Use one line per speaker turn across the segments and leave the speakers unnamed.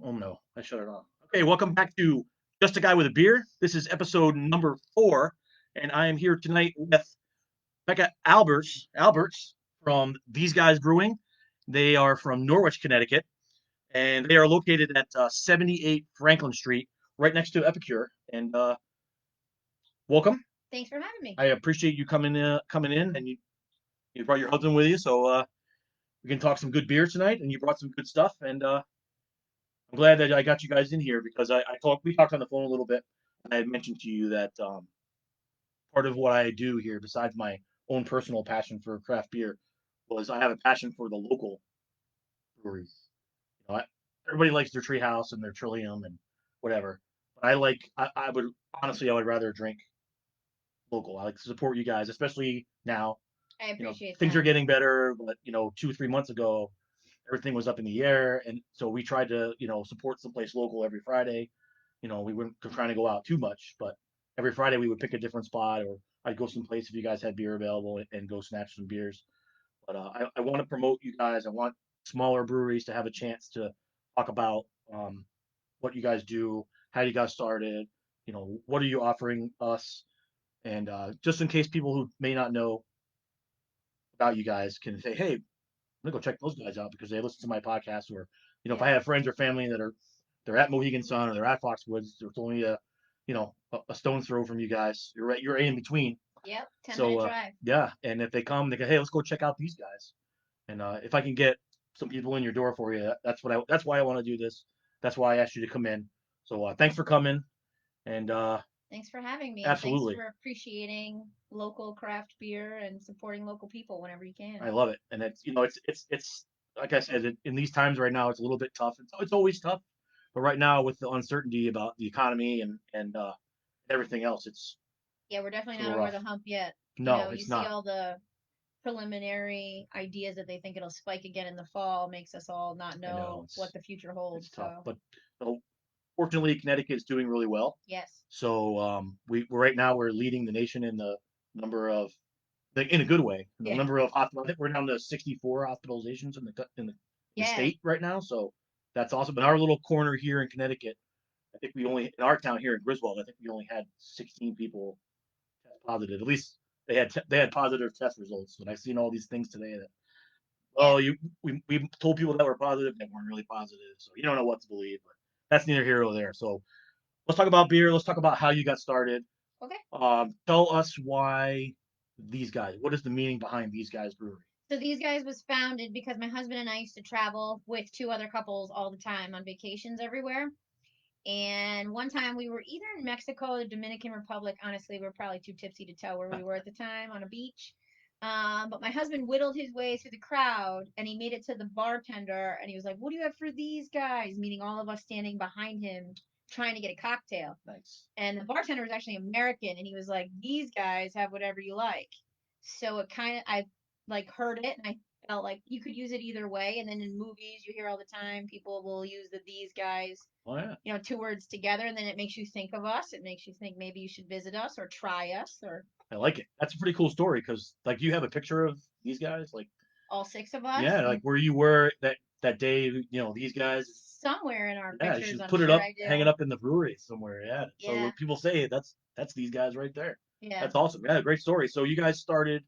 Oh no, I shut it off. Okay, welcome back to Just a Guy with a Beer. This is episode number 4, and I am here tonight with Becca Alberts from These Guys Brewing. They are from Norwich, Connecticut, and they are located at 78 Franklin Street, right next to Epicure. And welcome.
Thanks for having me.
I appreciate you coming in, and you brought your husband with you, so we can talk some good beer tonight. And you brought some good stuff, and I'm glad that I got you guys in here because we talked on the phone a little bit. And I had mentioned to you that part of what I do here, besides my own personal passion for craft beer, was I have a passion for the local breweries. Everybody likes their Treehouse and their Trillium and whatever, but I would honestly I would rather drink local. I like to support you guys, especially now.
I appreciate
Things
that.
are getting better, but 2 or 3 months ago, everything was up in the air, and so we tried to support someplace local every Friday. We weren't trying to go out too much, but every Friday we would pick a different spot, or I'd go someplace if you guys had beer available and go snatch some beers. But I want to promote you guys. I want smaller breweries to have a chance to talk about what you guys do, how you got started, what are you offering us, and just in case people who may not know about you guys can say, hey, I'm gonna go check those guys out because they listen to my podcast, or if
Yeah.
I have friends or family that they're at Mohegan Sun or they're at Foxwoods, it's only a stone's throw from you guys. You're right in between.
Yep. 10-minute
So
drive.
yeah, and if they come, they go, hey, let's go check out these guys. And if I can get some people in your door for you, that's why I want to do this. That's why I asked you to come in. So thanks for coming, and
Thanks for having me, and thanks
absolutely,
for appreciating local craft beer and supporting local people whenever you can.
I love it. And it's like I said, in these times right now, it's a little bit tough. It's always tough, but right now with the uncertainty about the economy and everything else,
Yeah, we're
it's
definitely
a
not
little
over the
rough.
hump yet.
No,
You
it's
see
not.
all the preliminary ideas that they think it'll spike again in the fall, makes us all not
I know
know what the future
it's
holds.
tough,
So,
but fortunately, Connecticut is doing really well.
yes.
So right now we're leading the nation in the number of in a good way. The
Yeah.
number of hospitals, I think we're down to 64 hospitalizations in the
Yeah.
state right now. So that's awesome. In our little corner here in Connecticut, I think in our town here in Griswold, I think we only had 16 people test positive. At least they had positive test results. And I've seen all these things today that
Yeah.
we told people that were positive that weren't really positive. So you don't know what to believe. But that's neither here nor there. So let's talk about beer. Let's talk about how you got started.
Okay.
Tell us why these guys. What is the meaning behind these guys brewery?
So these guys was founded because my husband and I used to travel with two other couples all the time on vacations everywhere. And one time we were either in Mexico or the Dominican Republic. Honestly, we were probably too tipsy to tell where we were at the time on a beach. But my husband whittled his way through the crowd and he made it to the bartender and he was like, "What do you have for these guys?" Meaning all of us standing behind him trying to get a cocktail.
Nice.
And the bartender was actually American and he was like, "These guys have whatever you like." So it kind of, I like heard it and I felt like you could use it either way. And then in movies, you hear all the time people will use these guys,
Oh yeah,
two words together, and then it makes you think of us. It makes you think maybe you should visit us or try us or
I like it. That's a pretty cool story because like you have a picture of these guys, like
all six of us.
yeah, like where you were that day. These guys.
Somewhere in our
Yeah, you
pictures,
should
I'm
put it
sure
up,
I
hang it
do.
up in the brewery somewhere. Yeah. So
Yeah,
when people say it, that's these guys right there.
yeah.
That's awesome. Yeah, great story. So you guys started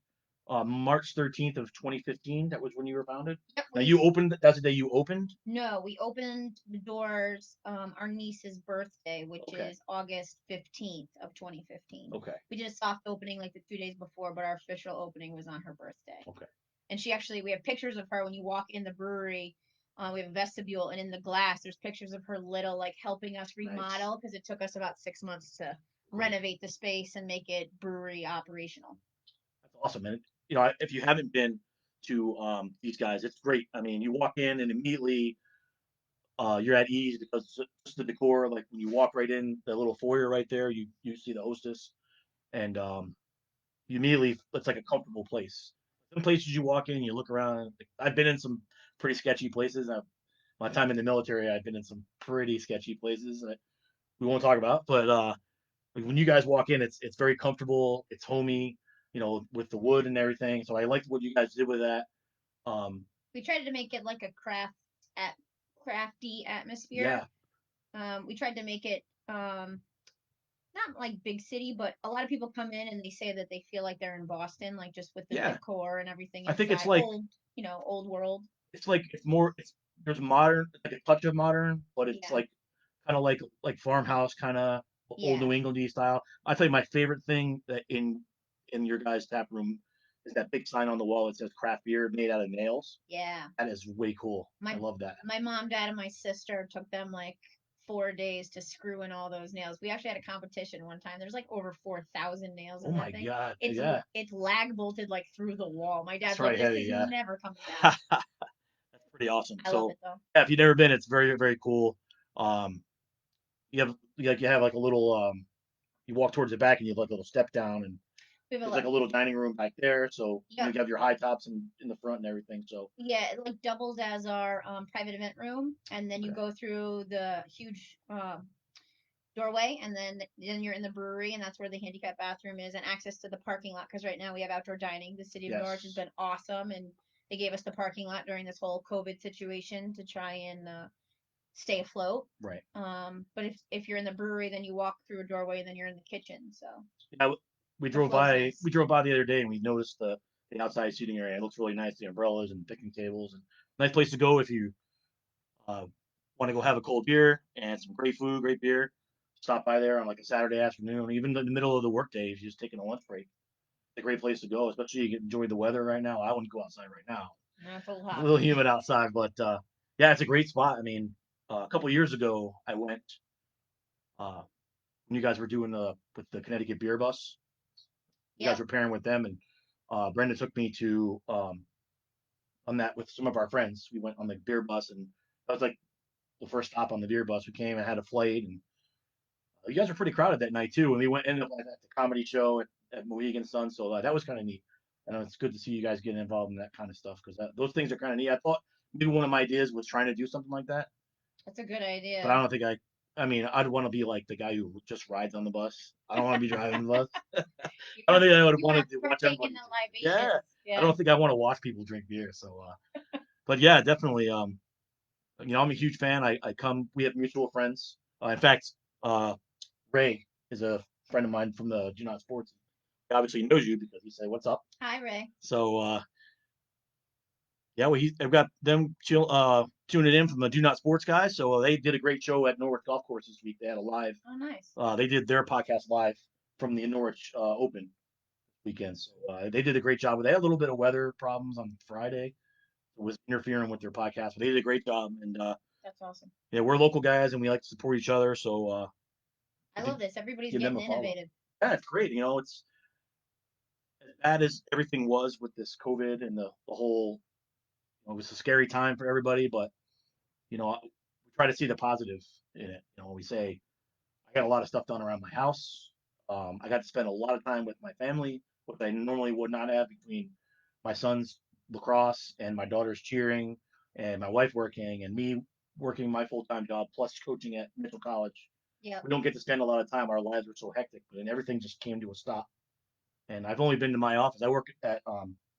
March 13th of 2015. That was when you were founded.
Yep,
Now you opened. That's the day you opened.
no, we opened the doors our niece's birthday, which
Okay.
is August 15th of 2015.
Okay.
We did a soft opening like the 2 days before, but our official opening was on her birthday.
Okay.
And we have pictures of her when you walk in the brewery. We have a vestibule, and in the glass, there's pictures of her little, like helping us
Nice.
remodel because it took us about 6 months to
Great.
renovate the space and make it brewery operational.
That's awesome. And if you haven't been to these guys, it's great. I mean, you walk in and immediately you're at ease because just the decor. Like when you walk right in the little foyer right there, you see the hostess, and you immediately it's like a comfortable place. Some places you walk in, you look around. Like, I've been in some pretty sketchy places. My time in the military, I've been in some pretty sketchy places that we won't talk about. But like when you guys walk in, it's very comfortable. It's homey, with the wood and everything. So I liked what you guys did with that. Um,
We tried to make it like a craft at crafty atmosphere.
Yeah,
We tried to make it not like big city, but a lot of people come in and they say that they feel like they're in Boston, like just with the
yeah.
decor and everything
I think
inside. Old, old world.
it's more it's there's modern, like a touch of modern, but it's
Yeah,
like kind of like farmhouse kind of old
yeah,
New Englandy style. I tell you, my favorite thing that in your guys' tap room is that big sign on the wall that says craft beer made out of nails.
yeah.
That is way cool. I
My
love that.
my mom, dad, and my sister took them like 4 days to screw in all those nails. We actually had a competition one time. There's like over 4,000 nails
Oh
in that
my
thing.
god,
It's
yeah,
it's lag bolted like through the wall. My
that's
dad's like,
right,
this
heavy,
is
yeah.
never coming down.
That's pretty awesome.
I love
So
it though.
yeah, if you've never been, it's very very cool. Um, you have like a little you walk towards the back and you have like a little step down and
We have a
there's like
lot.
a little dining room back there. So you
Yep.
have your high tops in the front and everything. So
Yeah, it like doubles as our private event room, and then you
okay,
go through the huge doorway, and then you're in the brewery, and that's where the handicap bathroom is, and access to the parking lot. Because right now we have outdoor dining. The city of Norwich has
yes,
been awesome, and they gave us the parking lot during this whole COVID situation to try and stay afloat.
right.
But if you're in the brewery, then you walk through a doorway, and then you're in the kitchen. So
Yeah,
the flow's nice.
we drove by the other day and we noticed the outside seating area. It looks really nice. The umbrellas and picnic tables and nice place to go if you uh, want to go have a cold beer and some great food, great beer. Stop by there on like a Saturday afternoon, even in the middle of the workday if you're just taking a lunch break. It's a great place to go, especially you can enjoy the weather right now. I wouldn't go outside right now.
That's a little
It's a
hot.
little humid outside, but yeah, it's a great spot. I mean, a couple years ago, I went uh, when you guys were doing with the Connecticut beer bus. You guys
Yep.
were pairing with them, and Brenda took me to on that with some of our friends. We went on the beer bus, and that was like the first stop on the beer bus. We came and had a flight, and you guys were pretty crowded that night too. And we ended up at the comedy show at Mohegan Sun, so that was kind of neat. And it's good to see you guys getting involved in that kind of stuff because those things are kind of neat. I thought maybe one of my ideas was trying to do something like that,
That's a good
but I
idea.
don't think I. I mean, I'd want to be like the guy who just rides on the bus. I don't want to be driving the bus.
You
I don't
want
think I would
you
want
want
to
to
watch
partake in
everybody
the
drink. Yeah,
libations.
I
Yeah.
don't think I want to watch people drink beer. So, but yeah, definitely. I'm a huge fan. I come. We have mutual friends. In fact, uh, Ray is a friend of mine from the Do Not Sports. He obviously knows you because he said, "What's up?"
Hi, Ray.
So, yeah, I've got them tuning in from the Do Not Sports guys. So they did a great show at Norwich Golf Course this week. They had a live.
Oh, nice.
They did their podcast live from the Norwich Open weekend. So they did a great job. They had a little bit of weather problems on Friday. It was interfering with their podcast, but they did a great job. And
That's awesome.
yeah, we're local guys and we like to support each other. So
I
I think
love this. Everybody's
give them
getting
a follow.
innovative.
Yeah, it's great. It's as bad as everything was with this COVID and the whole. It was a scary time for everybody, but we try to see the positive in it. We say I got a lot of stuff done around my house. I got to spend a lot of time with my family, which I normally would not have between my son's lacrosse and my daughter's cheering and my wife working and me working my full-time job plus coaching at Mitchell College.
Yep.
We don't get to spend a lot of time. Our lives are so hectic, but then everything just came to a stop. And I've only been to my office. I work at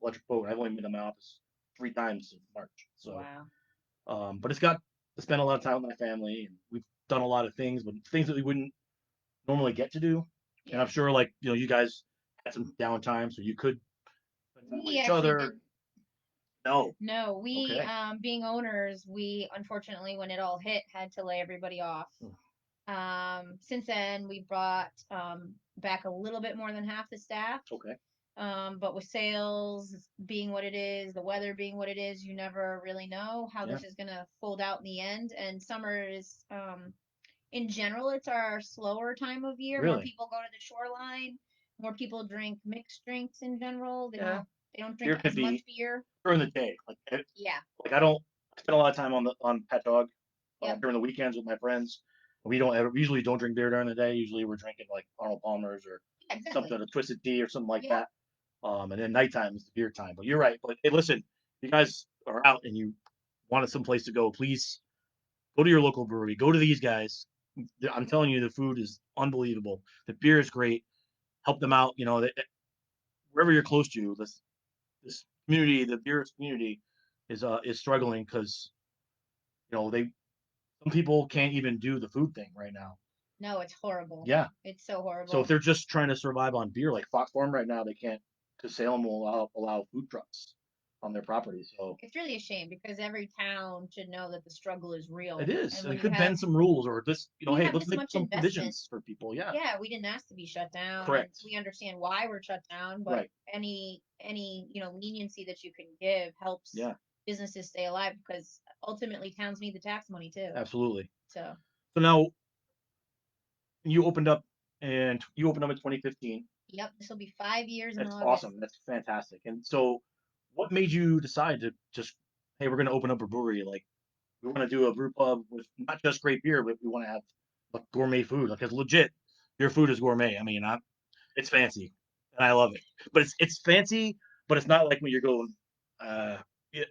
Electric Boat. I've only been to my office 3 times since March. So,
Wow.
but it's got to spend a lot of time with my family, and we've done a lot of things, but things that we wouldn't normally get to do. And I'm
Yeah.
sure, like you guys had some downtime, so you could spend time with
We
each
actually
other.
didn't.
No,
No, we
okay,
being owners, we unfortunately when it all hit had to lay everybody off. Since then we brought back a little bit more than half the staff.
okay,
But with sales being what it is, the weather being what it is, you never really know how
yeah,
this is gonna fold out in the end. And summer is in general, it's our slower time of year. More
really,
people go to the shoreline. More people drink mixed drinks in general. They
yeah.
don't they don't drink
Beer could
as much
be
beer.
during the day.
Yeah.
Like I don't I spend a lot of time on Pet Dog
Yep.
during the weekends with my friends. We don't ever we usually don't drink beer during the day. Usually we're drinking like Arnold Palmer's or
Yeah,
something,
exactly.
a twisted tea or something like
Yep.
that. And then nighttime is the beer time. But you're right. But hey, listen, you guys are out and you wanted some place to go, please go to your local brewery. Go to these guys. I'm telling you, the food is unbelievable. The beer is great. Help them out. Wherever you're close to, this community, the beer community, is struggling because they some people can't even do the food thing right now.
No, it's horrible.
Yeah.
It's so
So if
horrible.
they're just trying to survive on beer, like Fox Farm right now, they can't, because Salem will allow food trucks on their property. So
It's really a shame because every town should know that the struggle is
it
real.
is,
And
and
when
it could bend some rules or this,
you
hey,
have
let's
this
make
much
some
investment,
provisions for people. Yeah.
yeah, we didn't ask to be shut down, and
Correct.
we understand why we're shut down, but
Right.
any leniency that you can give helps
Yeah.
businesses stay alive because ultimately towns need the tax money too.
Absolutely.
So,
So now you opened up, and you opened up in 2015.
yep, this will be 5 years in
That's
August.
awesome. That's fantastic. And so, what made you decide to just, hey, we're going to open up a brewery? Like, we want to do a brew pub with not just great beer, but we want to have like gourmet food. Like, it's legit. Your food is gourmet. I mean, it's fancy, and I love it. But it's fancy, but it's not like when you're going, uh,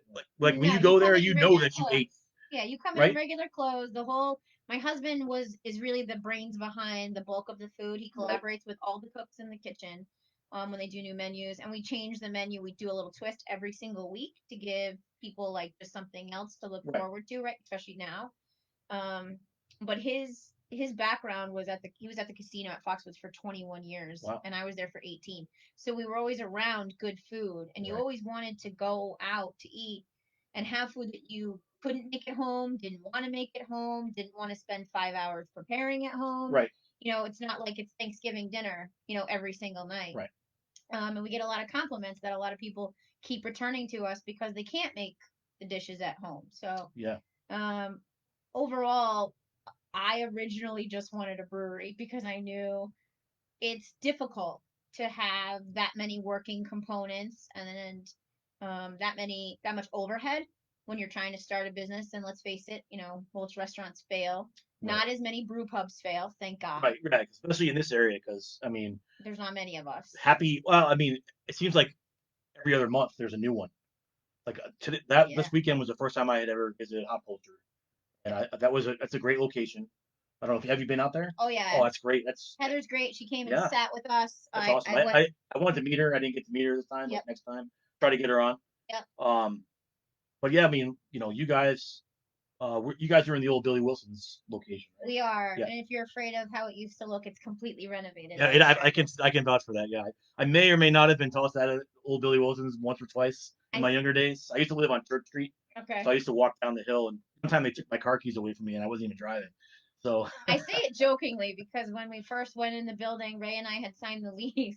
like when
No,
you
you
go
come
there,
in
you know
regular
that you ate,
clothes. Yeah, you come in
right?
regular clothes. The whole My husband is really the brains behind the bulk of the food. He
Right.
collaborates with all the cooks in the kitchen when they do new menus, and we change the menu. We do a little twist every single week to give people like just something else to look
Right.
forward to, right? Especially now. Um, but his background was he was at the casino at Foxwoods for 21 years,
Wow.
and I was there for 18. So we were always around good food, and you
Right.
always wanted to go out to eat and have food that you couldn't make at home, didn't want to make at home, didn't want to spend 5 hours preparing at home.
Right.
It's not like it's Thanksgiving dinner, every single night.
Right.
And we get a lot of compliments that a lot of people keep returning to us because they can't make the dishes at home. So
Yeah.
um, overall, I originally just wanted a brewery because I knew it's difficult to have that many working components and that much overhead when you're trying to start a business. And let's face it, most restaurants fail.
Right.
Not as many brew pubs fail, thank God.
Right. Right. Especially in this area, because I mean,
There's not many of us.
happy. Well, I mean, it seems like every other month there's a new one. Like that
Yeah.
this weekend was the first time I had ever visited Hop Culture, and that's a great location. I don't know if have you been out there?
Oh
Oh,
yeah.
that's great. That's
Heather's great. She came and
yeah,
sat with us.
that's
I
awesome.
I went.
I wanted to meet her. I didn't get to meet her this time, but
Yep.
next time try to get her on.
Yep.
Um, but yeah, I mean, you guys, you guys are in the old Billy Wilson's location, right?
We are.
Yeah.
And if you're afraid of how it used to look, it's completely renovated.
Yeah,
I assure you.
I can vouch for that. Yeah, I may or may not have been tossed out of old Billy Wilson's once or twice in
I
my younger days. I used to live on Church Street, so
Okay.
I used to walk down the hill, and one time they took my car keys away from me, and I wasn't even driving. So
I say it jokingly because when we first went in the building, Ray and I had signed the lease.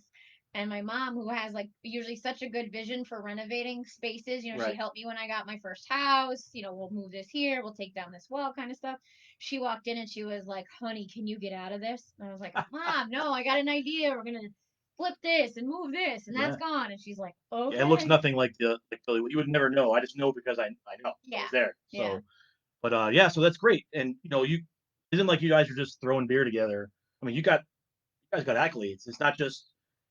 And my mom, who has like usually such a good vision for renovating spaces, she
right,
helped me when I got my first house. We'll move this here, we'll take down this wall, kind of stuff. She walked in and she was like, "Honey, can you get out of this?" And I was like, "Mom, no, I got an idea. We're gonna flip this and move this, and that's
yeah,
gone." And she's like,
yeah. It looks
"Okay."
nothing like the like Billy. You would never know. I just know because I know I
Yeah,
was there.
yeah,
So, but yeah, so that's great. And you isn't like you guys are just throwing beer together. I mean, you guys got accolades. It's not just,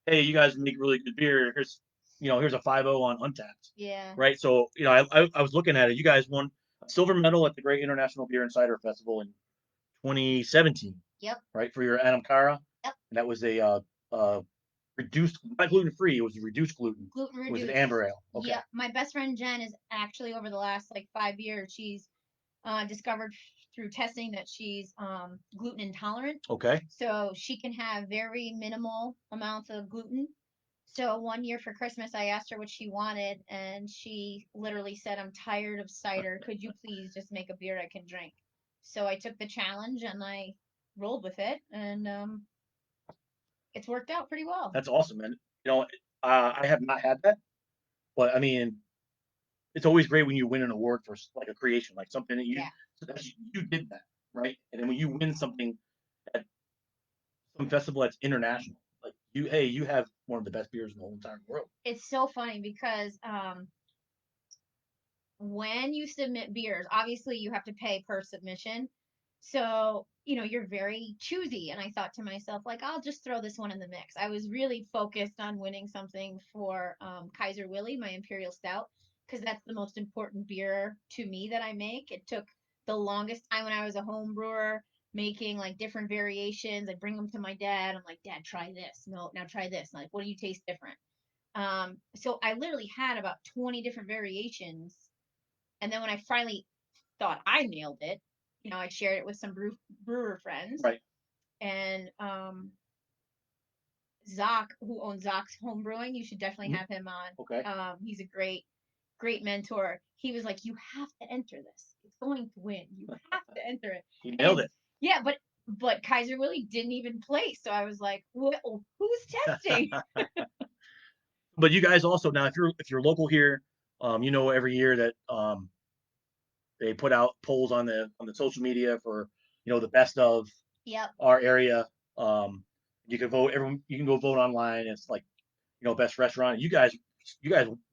hey, you guys make really good beer. Here's a 5.0 on Untapped,
yeah.
right? So I was looking at it. You guys won a silver medal at the Great International Beer and Cider Festival in 2017,
Yep,
right, for your Anamcara.
yep.
And that was a reduced, not gluten free. It was a reduced gluten.
Gluten
It was an
reduced.
amber ale. Okay.
Yep. My best friend Jen is actually over the last like 5 years, she's discovered through testing that she's gluten intolerant.
Okay.
So she can have very minimal amounts of gluten. So one year for Christmas, I asked her what she wanted, and she literally said, "I'm tired of cider. Could you please just make a beer I can drink?" So I took the challenge and I rolled with it, and it's worked out pretty well.
That's awesome, man. I have not had that, but I mean, it's always great when you win an award for like a creation, like something that
Yeah.
you did that, right? And then when you win something at some festival that's international, like you have one of the best beers in the whole entire world.
It's so funny because when you submit beers, obviously you have to pay per submission. So, you're very choosy. And I thought to myself, like, I'll just throw this one in the mix. I was really focused on winning something for Kaiser Willie, my Imperial Stout, because that's the most important beer to me that I make. It took the longest time when I was a home brewer making like different variations. I bring them to my dad. I'm like, "Dad, try this. No, now try this." And like, what do you taste different? So I literally had about 20 different variations, and then when I finally thought I nailed it, I shared it with some brewer friends,
Right.
and Zoc, who owns Zoc's Home Brewing, you should definitely
Mhm.
have him on.
Okay.
He's a great mentor. He was like, "You have to enter this. It's going to win. You have to enter it."
He nailed
And
it.
yeah, but Kaiser Willie didn't even place, so I was like, "Who's testing?"
But you guys also now, if you're local here, every year that they put out polls on the social media for the best of
Yep.
our area. Um, you can vote. Everyone, you can go vote online. It's like best restaurant. You guys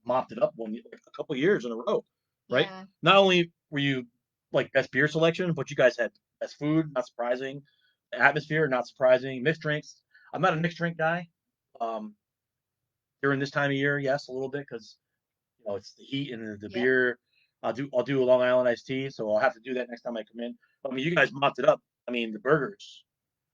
mopped it up a couple of years in a row, right?
Yeah.
Not only were you like best beer selection, but you guys had best food. Not surprising. Atmosphere, not surprising. Mixed drinks. I'm not a mixed drink guy. Um, During this time of year, yes, a little bit because it's the heat and the
Yep.
beer. I'll do a Long Island iced tea, so I'll have to do that next time I come in. But, I mean, you guys mopped it up. I mean, the burgers.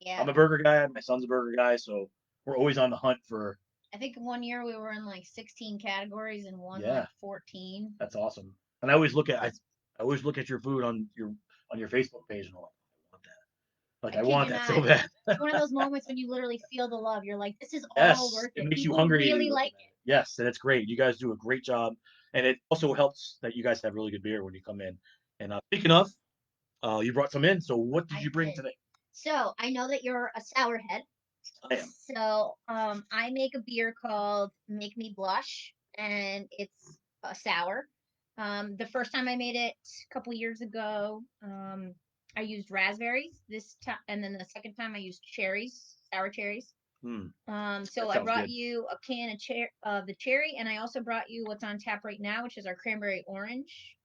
Yeah.
I'm a burger guy. My son's a burger guy, so we're always on the hunt for.
I think one year we were in like 16 categories and won
Yeah,
like 14.
that's awesome. And I always look at your food on your Facebook page, and I'm like, I want that. Like
I
I
kid
want
you
that so
not.
bad.
It's one of those moments when you literally feel the love. You're like, this is all
Yes,
worth
it
it.
makes you
People
hungry
really
looking
like
at
it.
it. Yes, and it's great. You guys do a great job, and it also helps that you guys have really good beer when you come in. And speaking of, you brought some in. So what did
I
you bring
did.
today?
So I know that you're a sour head.
I am.
So I make a beer called Make Me Blush, and it's a sour. The first time I made it a couple years ago, I used raspberries this time, and then the second time I used cherries, sour cherries.
Hmm,
So
that
I
sounds
brought
good.
you a can of the cherry, and I also brought you what's on tap right now, which is our cranberry orange.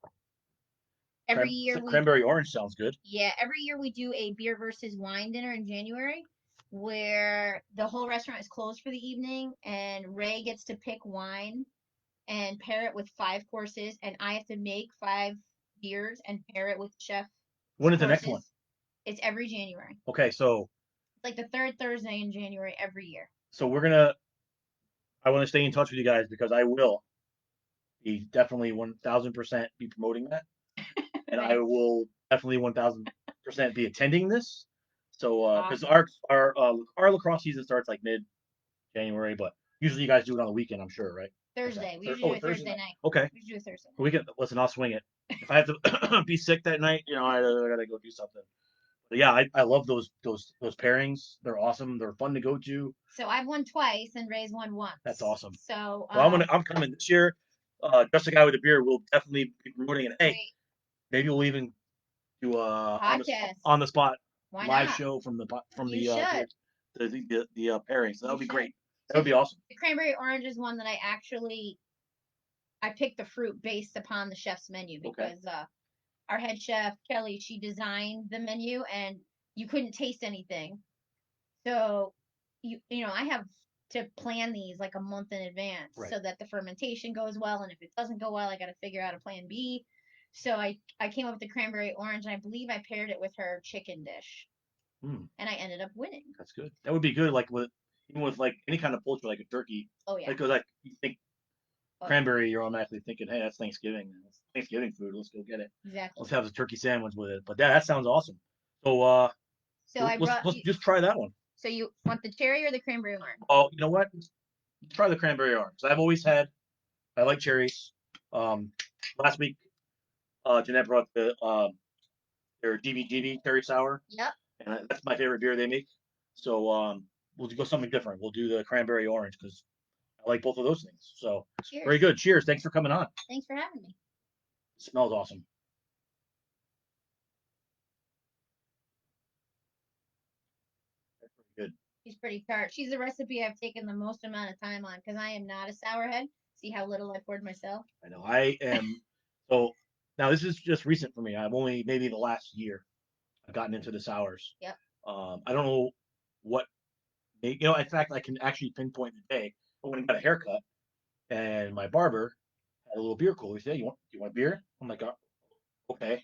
Every year we
Cranberry orange sounds good.
Yeah, every year we do a beer versus wine dinner in January where the whole restaurant is closed for the evening and Ray gets to pick wine and pair it with 5 courses and I have to make 5 beers and pair it with chef's
When is the next one?
courses. It's every January.
Okay, so
It's like the third Thursday in January every year.
so we're gonna. I want to stay in touch with you guys because I will be definitely 1,000% be promoting that, and I
Right.
will definitely 1,000% be attending this. So because
Awesome.
our lacrosse season starts like mid January, but usually you guys do it on the weekend, I'm sure, right? Or
Thursday. We usually
Oh,
do it
Thursday
Thursday
night.
night.
Okay,
We usually do it Thursday
we can listen. I'll swing it. If I have to be sick that night, I gotta go do something. But yeah, I love those pairings. They're awesome. They're fun to go to.
So I've won twice and Ray's won
That's
once.
awesome.
So
Well, I'm coming this year. Just a guy with a beer will definitely be promoting it. Hey,
great
maybe we'll even do a
podcast.
on the spot
Why
live
not?
show from
You
the
should.
beer the pairing. So that
You
would be
should.
great. That
So
would be awesome.
the cranberry orange is one that I picked the fruit based upon the chef's menu
Okay.
because our head chef Kelly she designed the menu and you couldn't taste anything. So I have to plan these like a month in advance
Right.
so that the fermentation goes well and if it doesn't go well I got to figure out a plan B. So I came up with the cranberry orange and I believe I paired it with her chicken dish
Hmm,
and I ended up winning.
that's good. That would be good. Like even with like any kind of poultry, like a turkey.
Oh yeah.
Like 'cause, like you think
Oh yeah.
cranberry, you're automatically thinking, hey, that's Thanksgiving. That's Thanksgiving food. Let's go get it.
Exactly.
Let's have a turkey sandwich with it. But yeah, that sounds awesome. So
So I brought
let's
you.
just try that one.
So you want the cherry or the cranberry orange?
Oh, you know what? Let's try the cranberry orange. I like cherries. Um, Last week, Jeanette brought their DBGB cherry sour,
Yep.
and that's my favorite beer they make. So we'll go something different. We'll do the cranberry orange because I like both of those things. So very
Cheers.
good. Cheers. Thanks for coming on.
Thanks for having me.
It smells awesome. That's pretty good.
She's pretty tart. She's the recipe I've taken the most amount of time on because I am not a sourhead. See how little I poured myself?
I know. I am. So now this is just recent for me. I've only maybe the last year I've gotten into the sours.
Yep.
I don't know what. In fact, I can actually pinpoint the day. I went and got a haircut, and my barber had a little beer cooler. He said, "You want a beer?" I'm like, "Okay."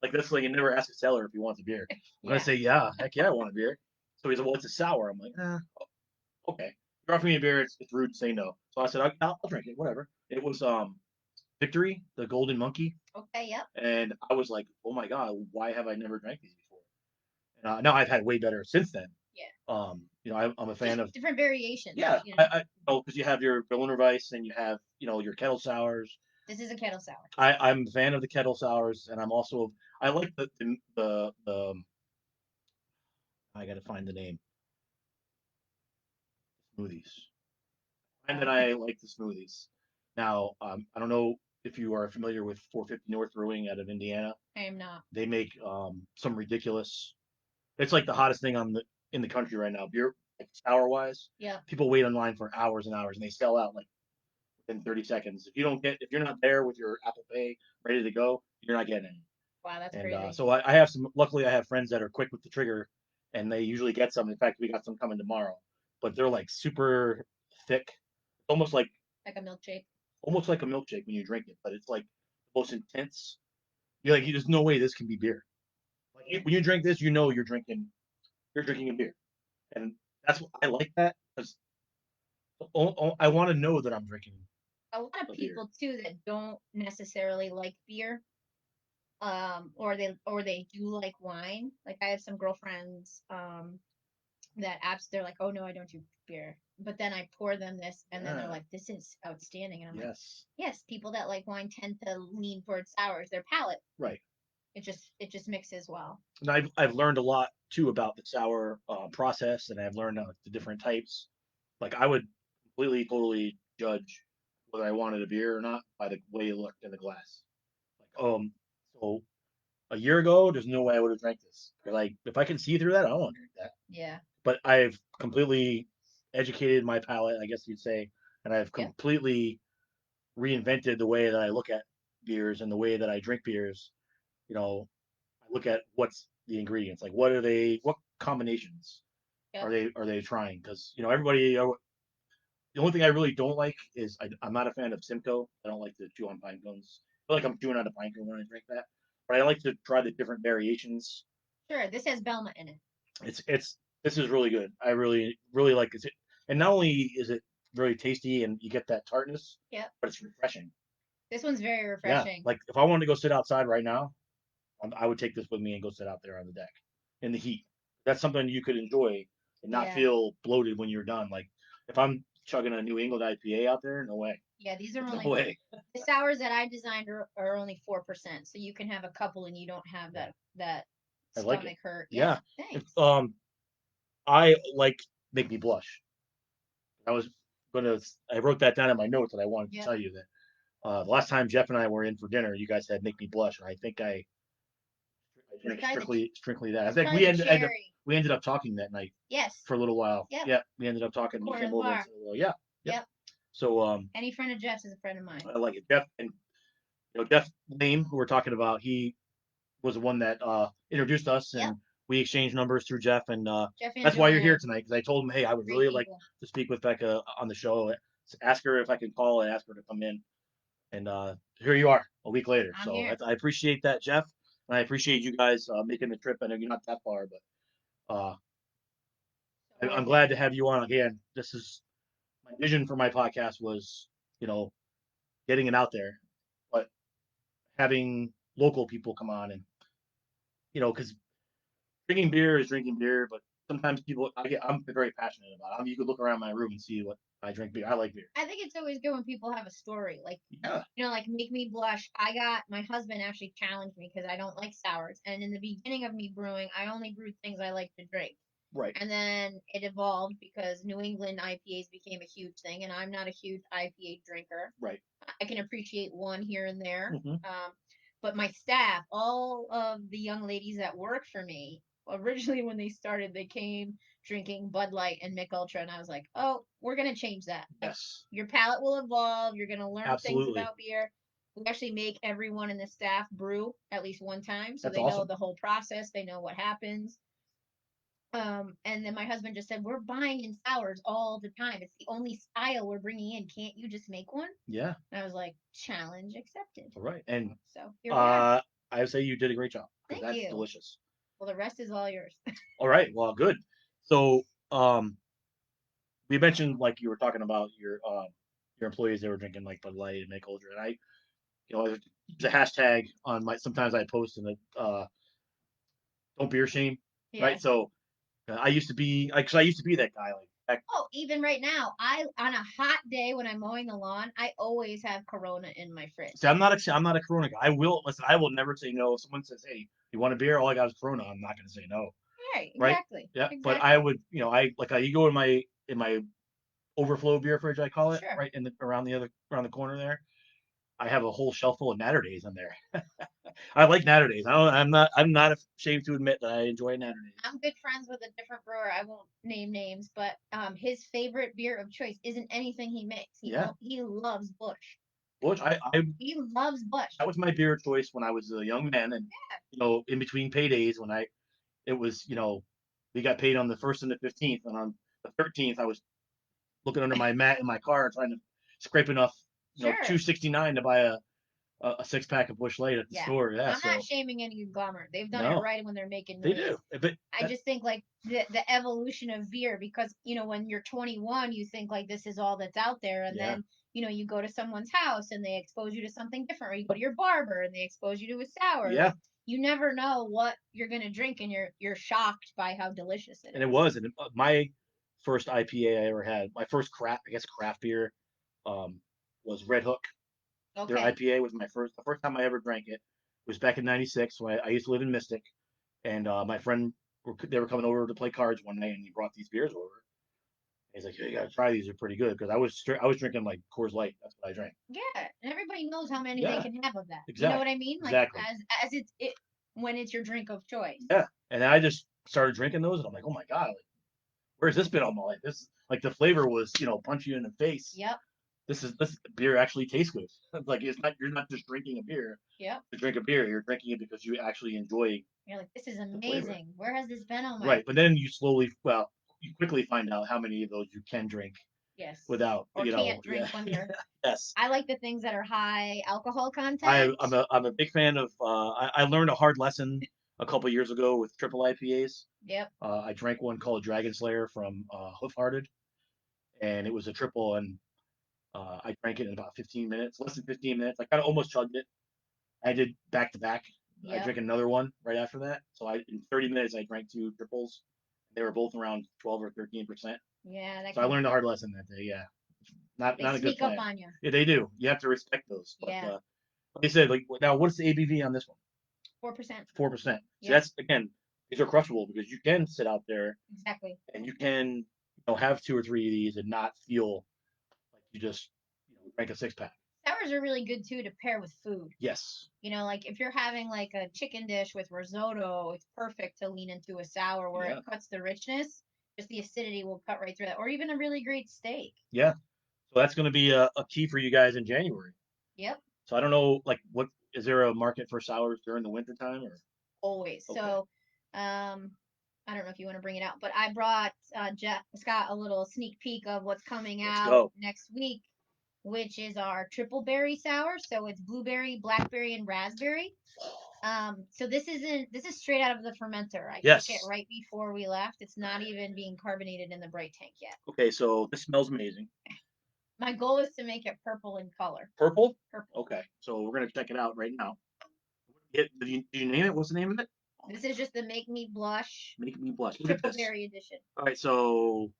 Like that's like you never ask a seller if he wants a beer. I'm gonna
Yeah.
say, "Yeah, heck yeah, I want a beer." So he said, "Well, it's a sour." I'm like, okay. You're offering me a beer. It's rude to say no. So I said, I'll drink it. Whatever. It was Victory, the Golden Monkey,
Okay, yep.
and I was like, oh my god, why have I never drank these before? And now I've had way better since then.
Yeah.
I'm a fan
Just
of
different variations,
yeah,
you know.
because you have your Berliner Weiss and you have your kettle sours.
This is a kettle sour.
I'm a fan of the kettle sours, and I'm also I like the I got to find the name smoothies. And then I like the smoothies. Now, I don't know if you are familiar with 450 North Brewing out of Indiana.
I am not.
They make some ridiculous. It's like the hottest thing in the country right now. Beer, like sour wise,
Yep.
people wait online for hours and hours, and they sell out like within 30 seconds. If you're not there with your Apple Pay ready to go, you're not getting any.
Wow, that's
And
crazy.
so I have some. Luckily, I have friends that are quick with the trigger, and they usually get some. In fact, we got some coming tomorrow, but they're like super thick, almost like
Like a milkshake.
almost like a milkshake when you drink it, but it's like the most intense. You're like, there's no way this can be beer. Like when you drink this, you're drinking a beer, and that's what I like that because I want to know that I'm drinking
A lot of
a beer.
people too that don't necessarily like beer, or they do like wine. Like I have some girlfriends, that apps they're like, oh no, I don't do beer. But then I pour them this, and then they're
Yeah.
like, this is outstanding. And I'm like,
Yes.
yes, people that like wine tend to lean towards sours. Their palate,
Right.
it just mixes well.
And I've learned a lot too about the sour process, and I've learned the different types. Like I would completely totally judge whether I wanted a beer or not by the way it looked in the glass. Like so a year ago, there's no way I would have drank this. Like if I can see through that, I don't want to drink that.
Yeah.
But I've completely educated my palate, I guess you'd say, and I've
Yep.
completely reinvented the way that I look at beers and the way that I drink beers. You know, I look at what's the ingredients, like what combinations
Yep.
are they trying? Because everybody. The only thing I really don't like is I'm not a fan of Simcoe. I don't like to chew on pine cones. I feel like I'm chewing on a pine cone when I drink that. But I like to try the different variations.
Sure. This has Belma in it.
It's this is really good. I really like it. And not only is it very tasty and you get that tartness,
Yep.
but it's refreshing.
This one's very
Yeah,
refreshing.
like if I wanted to go sit outside right now, I would take this with me and go sit out there on the deck in the heat. That's something you could enjoy and not
Yeah.
feel bloated when you're done. Like if I'm chugging a New England IPA out there, no way,
Yeah, these are
no
only
way.
the sours that I designed are only 4%, so you can have a couple and you don't have
Yeah,
that
I like it.
stomach hurt. Yeah,
Yeah, if,
thanks.
I like make me blush. I was gonna. I wrote that down in my notes and I wanted to
Yep.
tell you that the last time Jeff and I were in for dinner, you guys had make me blush, and I think I
Let's
drank
try the
strictly that. I
let's
think
try the cherry.
we ended up talking that night
Yes.
for a little while.
Yep.
Yeah, we ended up talking. You
Corner of
came
the
over and
bar.
said, "Well, yeah, yep."
Yep.
So
Any friend of Jeff's is a friend of mine.
I like it. Jeff and Jeff Lame, who we're talking about, he was the one that introduced us,
Yep.
and we exchanged numbers through Jeff, and
Jeff and
that's why you're here
Joanne,
tonight because I told him, hey, I would
great
really like
people.
to speak with Becca on the show. Ask her if I can call and ask her to come in, and here you are a week later.
I'm
So
here.
I appreciate that, Jeff, and I appreciate you guys making the trip. I know you're not that far, but
So
I'm
worth it.
glad to have you on again. This is my vision for my podcast was, you know, getting it out there, but having local people come on and because drinking beer is drinking beer, but sometimes I'm very passionate about it. I mean, you could look around my room and see what I drink beer. I like beer.
I think it's always good when people have a story. Like,
Yeah.
like make me blush. My husband actually challenged me because I don't like sours. And in the beginning of me brewing, I only brewed things I like to drink.
Right.
And then it evolved because New England IPAs became a huge thing, and I'm not a huge IPA drinker.
Right.
I can appreciate one here and there.
Mm-hmm.
But my staff, all of the young ladies that work for me, originally when they started, they came drinking Bud Light and Mick Ultra, and I was like, oh, we're gonna change that. Like,
Yes.
your palate will evolve. You're gonna learn things
Absolutely.
about beer. We actually make everyone in the staff brew at least one time, so
That's
they know
awesome.
the whole process. They know what happens. And then my husband just said, "We're buying in sours all the time. It's the only style we're bringing in. Can't you just make one?"
Yeah.
And I was like, "Challenge accepted."
All right. And
So here we are.
I would say you did a great job because
Thank
that's
you.
delicious.
Well, the rest is all yours.
All right. Well, good. So we mentioned like you were talking about your employees they were drinking like Bud Light and Mick Ultra, and there's a hashtag on my. Sometimes I post in the don't beer shame,
Yeah.
right? So I used to be, because I used to be that guy. Like back,
Oh, even right now, I on a hot day when I'm mowing the lawn, I always have Corona in my
see,
fridge.
I'm not a Corona guy. I will listen. I will never say no. If someone says, "Hey, you want a beer?" All I got is Corona. I'm not going to say no,
Right,
right?
exactly.
Yeah, but I
Exactly.
would, I like you go in my overflow beer fridge, I call it,
Sure.
right in the around the corner there. I have a whole shelf full of Natter Days in there. I like Natter Days. I'm not ashamed to admit that I enjoy Natter Days.
I'm good friends with a different brewer. I won't name names, but his favorite beer of choice isn't anything he makes.
Yeah,
He loves Bush.
Bush.
He loves Bush.
That was my beer of choice when I was a young man, and in between paydays when it was we got paid on the first and the 15th, and on the 13th I was looking under my mat in my car trying to scrape enough
Sure.
269 to buy a 6 pack of Bush Light at the
Yeah.
store. Yeah,
I'm not
so
shaming any conglomerate. They've done it
no,
right when they're making
they
noise.
do. But
I just think like the evolution of beer because when you're 21 you think like this is all that's out there and
yeah,
then you go to someone's house and they expose you to something different or you go to your barber and they expose you to a sour
yeah,
like you never know what you're going to drink and you're shocked by how delicious it
and it
is.
was. And my first IPA I ever had, my first craft beer, um, was Red Hook. Their
Okay.
IPA was the first time I ever drank it. Was back in '96 when I used to live in Mystic, and my friend they were coming over to play cards one night, and he brought these beers over. He's like, "Hey, you gotta try these; they're pretty good." Because I was drinking like Coors Light. That's what I drank.
Yeah, and everybody knows how many they
Yeah,
can have of that. You know
exactly,
what I mean? Like
exactly.
as it when it's your drink of choice.
Yeah, and I just started drinking those, and I'm like, "Oh my god, like, where's this been all my life?" This like the flavor was, punch you in the face.
Yep.
This beer actually tastes good. Like it's not you're not just drinking a beer
Yep.
to drink a beer. You're drinking it because you actually enjoy
You're like, this is
the flavor.
amazing. Where has this been all my
Right, but then you quickly find out how many of those you can drink
yes.
without,
Or can't
yeah,
drink when you're
yes.
I like the things that are high alcohol content.
I'm a big fan of. I learned a hard lesson a couple years ago with triple IPAs.
Yep.
I drank one called Dragon Slayer from Hoof Hearted, and it was a triple, and I drank it in about 15 minutes, less than 15 minutes. I kind of almost chugged it. I did back to back. I
Yep.
drank another one right after that. So in 30 minutes I drank two triples. They were both around 12 or 13%.
Yeah, that
So I
can
learned a hard lesson that day. Yeah,
they
not a good
sneak up
plan.
on you.
Yeah, they do. You have to respect those. But
Yeah.
like I said, like now, what's the ABV on this one?
4%.
4%. So
Yep.
that's again, these are crushable because you can sit out there
Exactly.
and you can have two or three of these and not feel like you just drank a 6 pack.
Sours are really good too to pair with food.
Yes.
Like if you're having like a chicken dish with risotto, it's perfect to lean into a sour where it
Yeah.
cuts the richness. Just the acidity will cut right through that. Or even a really great steak.
Yeah. So that's going to be a key for you guys in January.
Yep.
So I don't know, like, what is there a market for sours during the winter time or?
Always.
Okay,
So, I don't know if you want to bring it out, but I brought Scott a little sneak peek of what's coming
let's
out
go.
next week, which is our triple berry sour. So it's blueberry, blackberry, and raspberry. So this is straight out of the fermenter. I took it
Yes.
right before we left. It's not even being carbonated in the bright tank yet.
Okay, so this smells amazing.
My goal is to make it purple in color.
Purple.
Purple.
Okay, so we're gonna check it out right now. Did you name it? What's the name of it?
This is just the Make Me Blush
Make me blush. Look at
triple
this.
berry edition.
All right, so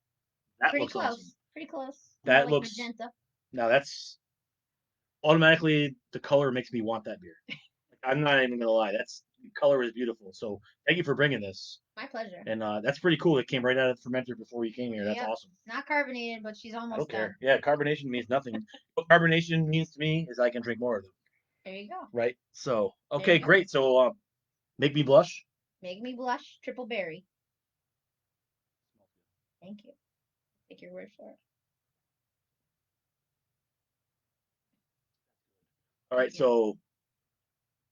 that
Pretty
looks awesome.
close. Pretty close. More
That
like
looks
magenta.
now that's automatically the color makes me want that beer. Like, I'm not even gonna lie. That's the color is beautiful. So thank you for bringing this.
My pleasure.
And that's pretty cool. It came right out of the fermenter before you came here. That's
Yep.
awesome.
Not carbonated, but she's
I don't
almost
care.
done.
Yeah, carbonation means nothing. What carbonation means to me is I can drink more of them.
There you go.
Right. So
There
okay,
you go.
great. So make me blush.
Make me blush. Triple berry. Thank you. Take your word for it.
All right.
Thank you.
So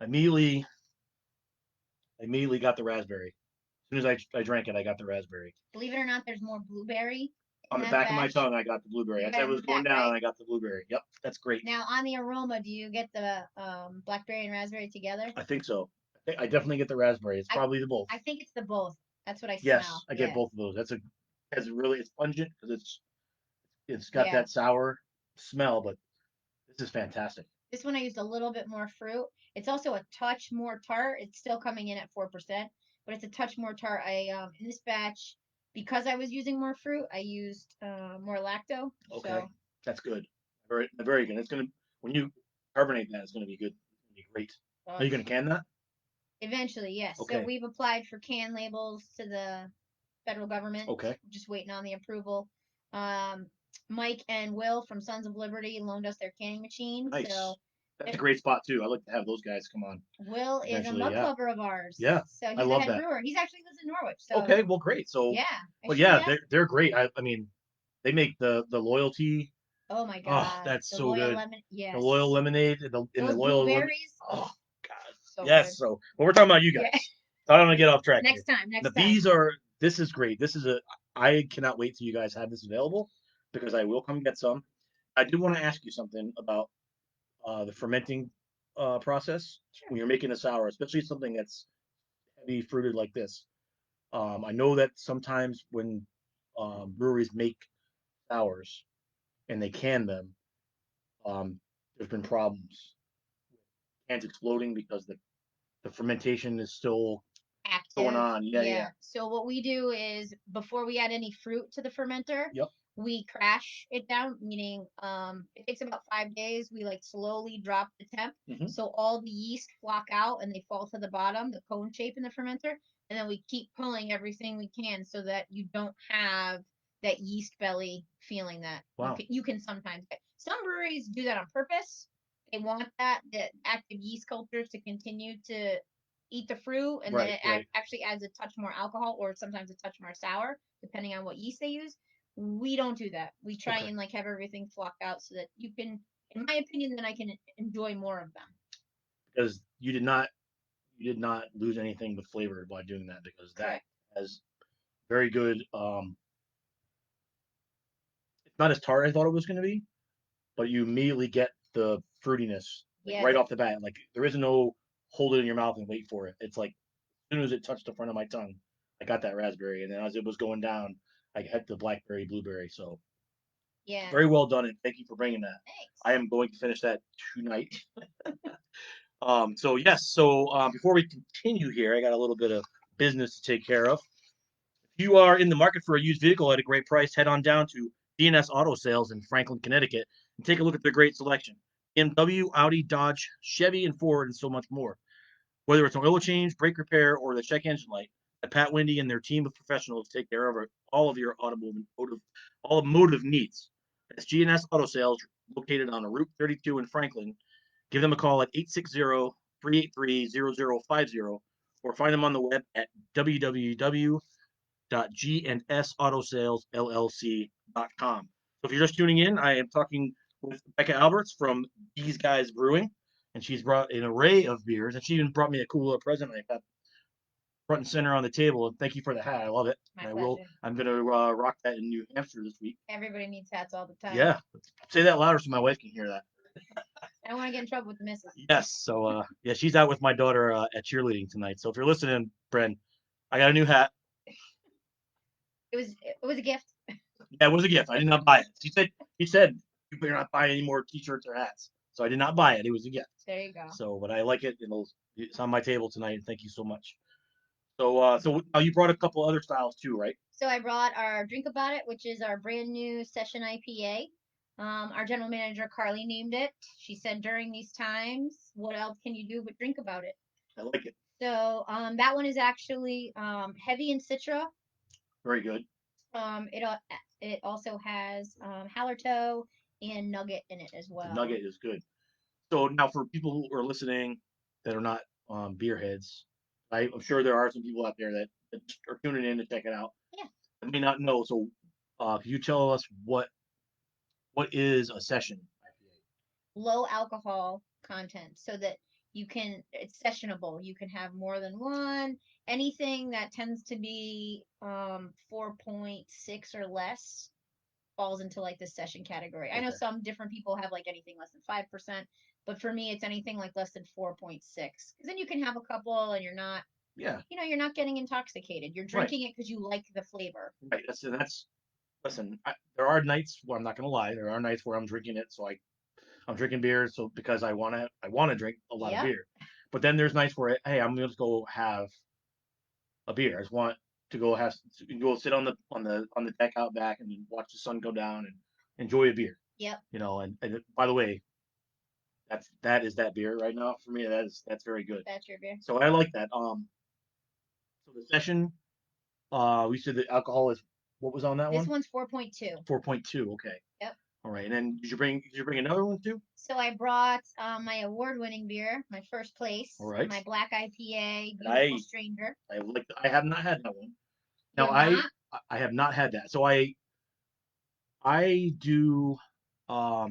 immediately, immediately got the raspberry. As soon as I drank it, I got the raspberry.
Believe it or not, there's more blueberry in
On the
that
back of my
batch.
tongue, I got the blueberry.
You
As
got
I
it in
was
the
going
back,
down,
right?
I got the blueberry. Yep, that's great.
Now on the aroma, do you get the blackberry and raspberry together?
I think so. I definitely get the raspberry. It's
I
probably the both.
I think it's the both. That's what I
Yes,
smell.
I get
Yeah.
both of those. It's pungent because it's got
Yeah.
that sour smell, but this is fantastic.
This one I used a little bit more fruit. It's also a touch more tart. It's still coming in at 4%, but it's a touch more tart. I in this batch, because I was using more fruit, I used more lacto.
Okay,
So
that's good. Very, very good. It's gonna when you carbonate that, it's gonna be good. It's gonna be great. Are
uh,
you gonna can that?
eventually, yes. So
Okay.
we've applied for can labels to the federal government.
Okay.
Just waiting on the approval. Um, Mike and Will from Sons of Liberty loaned us their canning machine.
Nice.
So
That's a
if
great spot too. I like to have those guys come on
Will is a
eventually.
mug
Yeah.
clubber of ours.
Yeah.
So
I
he's the
love
head
that.
brewer. He's actually lives in Norwich. So
Okay. Well, great. So,
yeah, I
but
should
yeah,
have asked.
they're great. I mean, they make the loyalty.
Oh my
Oh,
God,
that's
the
so
loyal
good.
lemon.
The loyal
Yes,
lemonade and the
those
loyal lemon.
blueberries.
Oh God.
So good.
Yes. So, but we're talking about you
Yeah.
guys. So I don't want to get off track here.
Next time.
The
Next time.
bees are. This is great. This is a. I cannot wait till you guys have this available because I will come get some. I do want to ask you something about the fermenting process
Sure.
when you're making a sour, especially something that's heavy fruited like this. I know that sometimes when breweries make sours and they can them, there's been problems. Cans exploding because the fermentation is still going
Active.
on. Yeah, yeah.
Yeah. So what we do is before we add any fruit to the fermenter,
Yep.
we crash it down, meaning it takes about 5 days. We like slowly drop the temp
Hmm.
so all the yeast flock out and they fall to the bottom, the cone shape in the fermenter, and then we keep pulling everything we can so that you don't have that yeast belly feeling that
Wow.
you can sometimes get. Some breweries do that on purpose. They want that active yeast cultures to continue to eat the fruit, and then
Right,
it
right.
actually adds a touch more alcohol or sometimes a touch more sour, depending on what yeast they use. We don't do that. We try
Okay.
and like have everything flock out so that you can, in my opinion, then I can enjoy more of them.
Because you did not lose anything with flavor by doing that because that
Correct.
has very good. It's not as tart as I thought it was going to be, but you immediately get the fruitiness like
Yes.
right off the bat. Like there is no hold it in your mouth and wait for it. It's like as soon as it touched the front of my tongue, I got that raspberry, and then as it was going down, I had the blackberry blueberry. So
Yeah.
very well done, and thank you for bringing that. I
Thanks.
am going to finish that tonight. So yes, so before we continue here, I got a little bit of business to take care of. If you are in the market for a used vehicle at a great price, head on down to DNS Auto Sales in Franklin, Connecticut, and take a look at their great selection. BMW, Audi, Dodge, Chevy, and Ford, and so much more. Whether it's an oil change, brake repair, or the check engine light, Pat Windy and their team of professionals take care of all of your automotive needs. That's GNS Auto Sales, located on Route 32 in Franklin. Give them a call at 860-383-0050 or find them on the web at www.gnsautosales.llc.com. So if you're just tuning in, I am talking with Becca Alberts from These Guys Brewing, and she's brought an array of beers, and she even brought me a cool little present I got front and center on the table. And thank you for the hat. I love it.
My
And I will.
pleasure.
I'm gonna rock that in New Hampshire this week.
Everybody needs hats all the time.
Yeah, say that louder so my wife can hear that.
I don't want to get in trouble with the missus.
Yes. So yeah, she's out with my daughter at cheerleading tonight. So if you're listening, Bren, I got a new hat.
It was a gift.
Yeah, it was a gift. I did not buy it. He said you better not buy any more T-shirts or hats. So I did not buy it. It was a gift.
There you go.
So, but I like it. It's on my table tonight. Thank you so much. So you brought a couple other styles too, right?
So I brought our Drink About It, which is our brand new session IPA. Our general manager Carly named it. She said during these times, what else can you do but drink about it?
I like it.
So that one is actually heavy in citra.
Very good.
It also has hallertau and nugget in it as
The
well.
nugget is good. So now for people who are listening that are not beer heads, I'm sure there are some people out there that are tuning in to check it out.
Yeah.
I may not know. So can you tell us what is a session
Low alcohol content so that it's sessionable. You can have more than one. Anything that tends to be 4.6 or less falls into like the session category. I know
Okay.
some different people have like anything less than 5%, but for me it's anything like less than 4.6 because then you can have a couple and
Yeah.
you're not getting intoxicated. You're
Right.
drinking it because you like the flavor.
Right. That's listen. There are nights where I'm not gonna lie. There are nights where I'm drinking it, so I'm drinking beer so because I want to drink a lot of
Yep.
beer. But then there's nights where hey, I'm gonna just go have a beer. I just want to go sit on the deck out back and watch the sun go down and enjoy a beer.
Yep.
And by the way, that is that beer right now for me. That's very good.
That's your beer.
So I like that. So the session, we said the alcohol is what was on that
This
one?
one's 4.2.
4.2. Okay.
Yep.
All right. And then did you bring another one too?
So I brought my award-winning beer, my first
All
place,
right.
my black IPA,
And
Beautiful Stranger.
I have not had that one.
You
Now
have not?
I have not had that. So I do I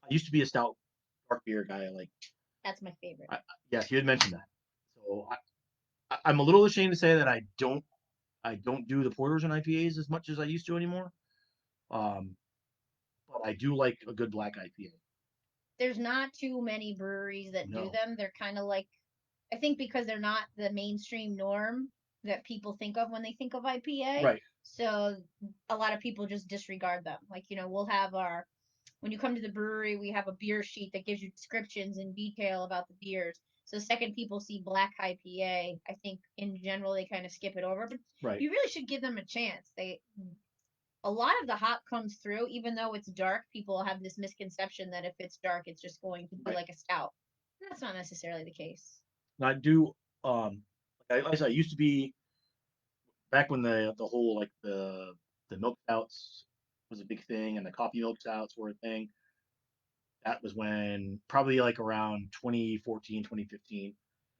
used to be a stout dark beer guy.
That's my favorite.
Yes, you had mentioned that. So I'm a little ashamed to say that I don't do the porters and IPAs as much as I used to anymore. Um, but I do like a good black IPA.
There's not too many breweries that do
No,
them. They're kind of like, I think because they're not the mainstream norm that people think of when they think of IPA.
right,
So a lot of people just disregard them. Like, we'll have when you come to the brewery, we have a beer sheet that gives you descriptions in detail about the beers. So the second people see black IPA, I think in general they kind of skip it over. But
right,
you really should give them a chance. A lot of the hop comes through, even though it's dark. People have this misconception that if it's dark, it's just going to be
right.
like a stout. That's not necessarily the case.
And I do. Like I said, I used to be back when the whole the milk stouts was a big thing and the coffee milk stouts were a thing. That was when probably like around 2014, 2015.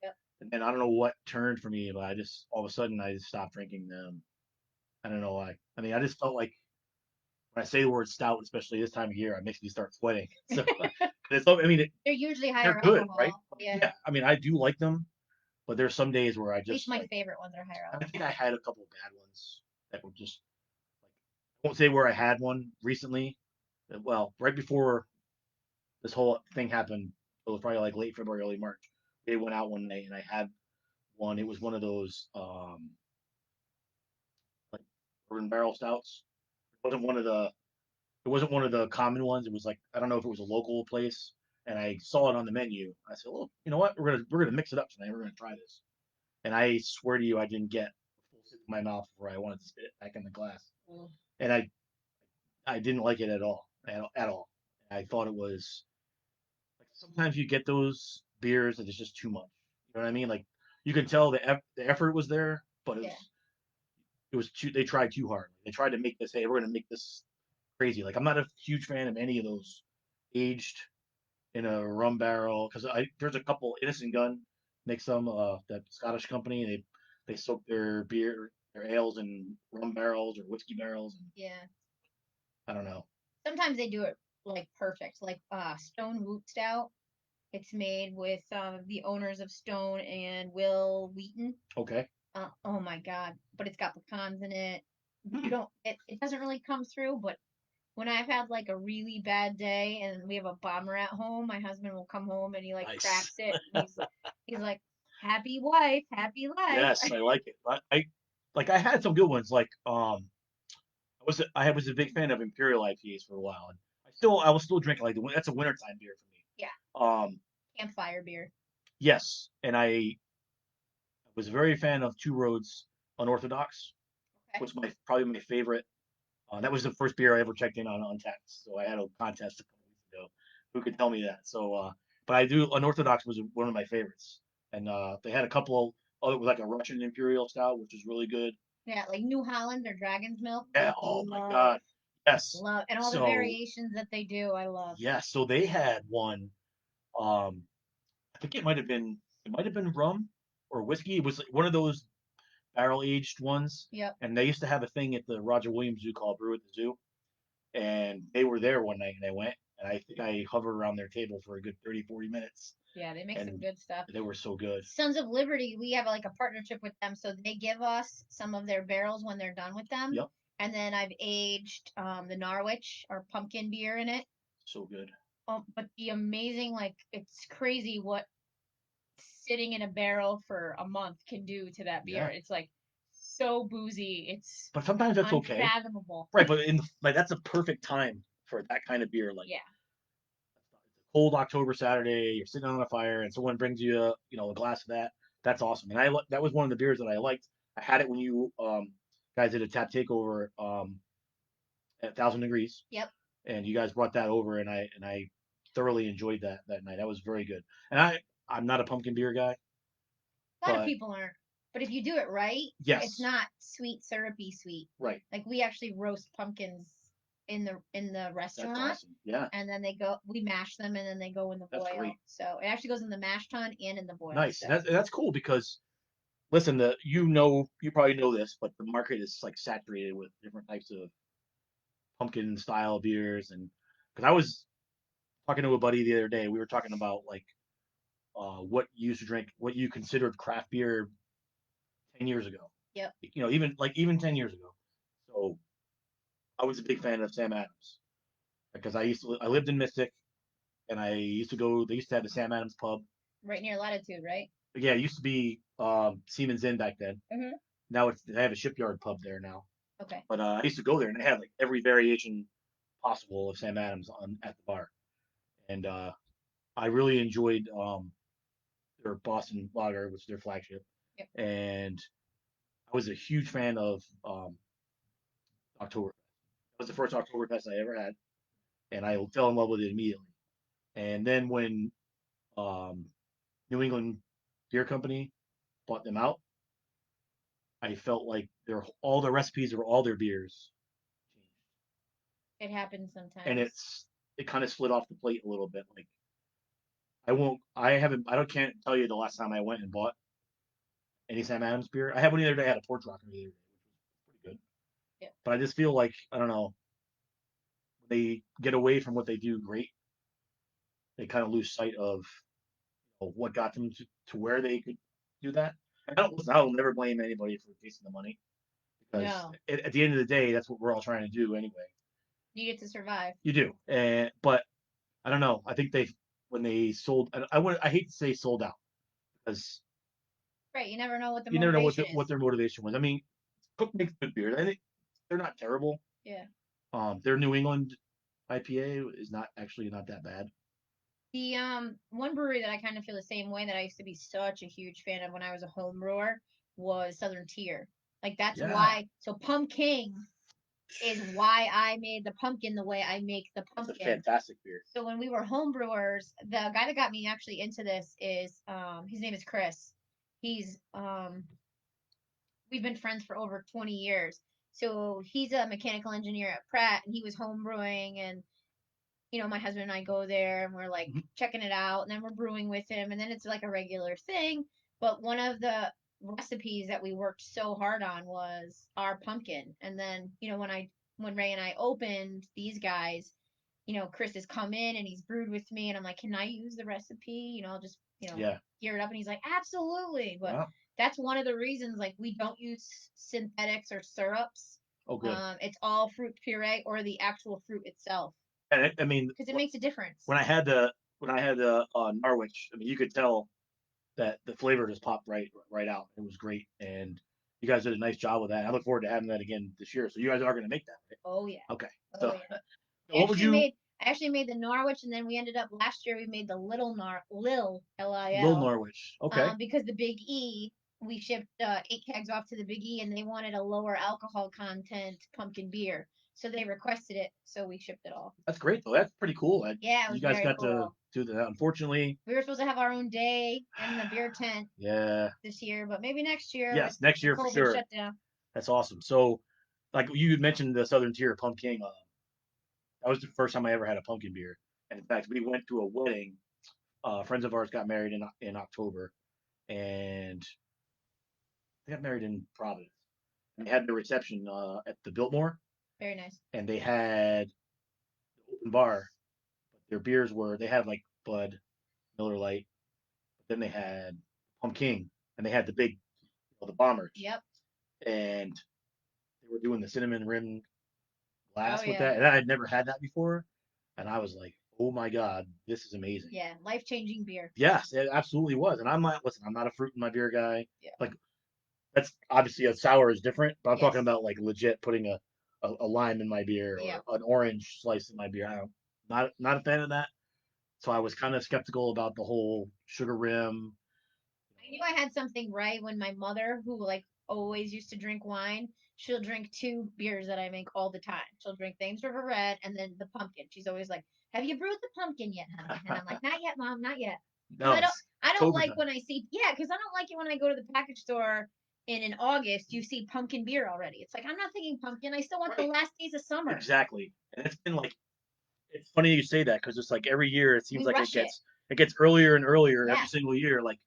Yep.
And then I don't know what turned for me, but I just all of a sudden I just stopped drinking them. I don't know why. I mean, I just felt like when I say the word stout, especially this time of year, it makes me start sweating. So I mean,
They're usually
they're
higher
good, right?
alcohol.
Like,
Yeah.
yeah, I mean, I do like them, but there's some days where I
At least
just
my favorite ones are higher
I think I
alcohol.
had a couple of bad ones that were just like, I won't say where I had one recently. Well, right before this whole thing happened, it was probably like late February, early March. They went out one night and I had one. It was one of those like urban barrel stouts. It wasn't one of the it wasn't one of the common ones. It was like I don't know if it was a local place, and I saw it on the menu. I said, "Well, you know what? We're gonna mix it up tonight. We're gonna try this." And I swear to you, I didn't get a full sip in my mouth before I wanted to spit it back in the glass.
Mm.
And I didn't like it at all. I thought it was like sometimes you get those beers that it's just too much. You know what I mean? Like you can tell the effort was there, but it
Yeah.
was it was too. They tried too hard. They tried to make this. Hey, we're gonna make this crazy. Like I'm not a huge fan of any of those aged in a rum barrel because I there's a couple. Innocent Gun makes some that Scottish company. They soak their ales in rum barrels or whiskey barrels. And
Yeah.
I don't know.
Sometimes they do it like perfect, like Stone Root Stout. It's made with the owners of Stone and Will Wheaton.
Okay.
Oh my God! But it's got pecans in it. You
Hmm.
don't. It doesn't really come through. But when I've had like a really bad day and we have a bomber at home, my husband will come home and he like
Nice.
cracks it. And he's like, "Happy wife, happy life."
Yes, I like it. I had some good ones. I was a big fan of Imperial IPAs for a while, and I will still drink it that's a wintertime beer for me.
Yeah, campfire beer.
Yes, and I was a very fan of Two Roads Unorthodox,
Okay.
which my probably my favorite. That was the first beer I ever checked in on Untappd. So I had a contest a couple weeks ago. Who could tell me that? But I do Unorthodox was one of my favorites, and they had a couple. Oh, it was like a Russian Imperial Stout, which was really good.
Yeah, like New Holland or Dragon's Milk.
Yeah. Oh my
Love,
God. Yes.
love, and all the
So
variations that they do, I love.
yeah. So they had one. Um, I think it might have been rum or whiskey. It was like one of those barrel aged ones.
Yep.
And they used to have a thing at the Roger Williams Zoo called Brew at the Zoo. And they were there one night and I went and I think I hovered around their table for a good 30, 40 minutes.
Yeah, they make some
And
good stuff.
they were so good.
Sons of Liberty, we have like a partnership with them, so they give us some of their barrels when they're done with them.
Yep.
And then I've aged the Norwich or pumpkin beer in it.
So good.
But the amazing, like, it's crazy what sitting in a barrel for a month can do to that beer.
Yeah.
It's like so boozy. It's
But sometimes that's okay.
unfathomable.
Right. But that's a perfect time for that kind of beer. Like
Yeah.
cold October Saturday, you're sitting on a fire, and someone brings you a glass of that. That's awesome. And that was one of the beers that I liked. I had it when you guys did a tap takeover at 1,000 Degrees,
Yep.
and you guys brought that over, and I thoroughly enjoyed that night. That was very good. And I'm not a pumpkin beer guy,
A lot of
but
people aren't. But if you do it right, it's
yes,
not sweet, syrupy sweet.
right.
Like we actually roast pumpkins in the
That's
restaurant,
awesome. Yeah,
and then we mash them, and then they go in the
that's
boil.
great.
So it actually goes in the mash tun and in the boil.
Nice.
So
That's cool because listen, you probably know this, but the market is like saturated with different types of pumpkin style beers, and because I was talking to a buddy the other day, we were talking about like what you used to drink, what you considered craft beer 10 years ago.
yep.
Even 10 years ago. So I was a big fan of Sam Adams because I lived in Mystic, and I used to go. They used to have the Sam Adams pub.
Right near Latitude, right?
Yeah, it used to be Siemens Inn back then.
Mm-hmm.
Now they have a Shipyard pub there now.
Okay.
But I used to go there, and they had like every variation possible of Sam Adams on at the bar, and I really enjoyed their Boston Lager, which is their flagship,
Yep.
and I was a huge fan of Oktoberfest. That was the first Oktoberfest I ever had, and I fell in love with it immediately. And then when um, New England Beer Company bought them out, I felt like their all the recipes of all their beers changed,
It happens
and
sometimes.
it kind of slid off the plate a little bit. Like I won't, I haven't, I don't can't tell you the last time I went and bought any Sam Adams beer. I had one the other day. I had a Porch Rocker the other day, which was pretty good.
Yep.
But I just feel like I don't know, when they get away from what they do great, they kind of lose sight of what got them to where they could do that. I'll never blame anybody for chasing the money because
No.
at the end of the day, that's what we're all trying to do anyway.
Need it to survive.
You do, and but I don't know. I think they when they sold, I hate to say sold out because
Right. You never know what the
you never know
motivation
what
is.
their motivation was. I mean, Cook makes good beer. I think they're not terrible.
Yeah.
Their New England IPA is not that bad.
The one brewery that I kind of feel the same way that I used to be such a huge fan of when I was a home brewer was Southern Tier. Like that's
Yeah,
why. So Pumpkin is why I made the pumpkin the way I make the
it's a
pumpkin.
fantastic beer.
So when we were home brewers, the guy that got me actually into this is his name is Chris. He's we've been friends for over 20 years. So he's a mechanical engineer at Pratt, and he was home brewing, and my husband and I go there and we're like
Mhm.
checking it out, and then we're brewing with him, and then it's like a regular thing. But one of the recipes that we worked so hard on was our pumpkin. And then, when Ray and I opened These Guys, Chris has come in and he's brewed with me, and I'm like, can I use the recipe? I'll just,
Yeah.
gear it up. And he's like, absolutely. But
Wow.
that's one of the reasons, like, we don't use synthetics or syrups.
Oh, good.
It's all fruit puree or the actual fruit itself
And I mean,
because it makes a difference.
when I had the Norwich, I mean, you could tell that the flavor just popped right out. It was great, and you guys did a nice job with that. I look forward to having that again this year. So you guys are going to make that,
Oh yeah,
right? Okay.
oh
So
yeah.
what would you
I actually made the Norwich, and then we ended up last year we made the Lil
Lil
Lil,
Norwich? Okay,
because the Big E we shipped 8 kegs off to the Big E, and they wanted a lower alcohol content pumpkin beer, so they requested it, so we shipped it all.
that's great though. That's pretty cool.
Yeah, it
You
was
guys
very
got to
cool.
do that. Unfortunately,
We were supposed to have our own day in the beer tent
yeah.
this year, but maybe next year with
Yes, next
the
year for
COVID
sure.
shutdown.
That's awesome. So, like you mentioned the Southern Tier Pumpkin. That was the first time I ever had a pumpkin beer. And in fact, we went to a wedding. Friends of ours got married in October, and they got married in Providence. And they had the reception at the Biltmore,
Very nice.
and they had the open bar. But their beers were they had like Bud, Miller Lite, but then they had Pumpkin, and they had the big, the bombers,
Yep.
and they were doing the cinnamon rim
Oh
glass with
yeah.
that, and I had never had that before, and I was like, oh my god, this is amazing.
Yeah. Life changing beer.
Yes, it absolutely was, and I'm not a fruit in my beer guy.
Yeah.
Like that's obviously a sour is different, but I'm talking
Yes.
about like legit putting a lime in my beer
Yeah.
or an orange slice in my beer. Not a fan of that. So I was kind of skeptical about the whole sugar rim.
I knew I had something right when my mother, who like always used to drink wine, she'll drink two beers that I make all the time. She'll drink Thames River Red and then the pumpkin. She's always like, "Have you brewed the pumpkin yet, honey?" And I'm like, "Not yet, mom, not yet." Because
No, it's
I don't
October
like
time.
when I see yeah, because I don't like it when I go to the package store and in August you see pumpkin beer already. It's like I'm not thinking pumpkin. I still want the
Right.
last days of summer.
Exactly. And it's been like it's funny you say that because it's like every year it seems
We
like
rush it.
it gets earlier and earlier every
Yeah.
single year. Like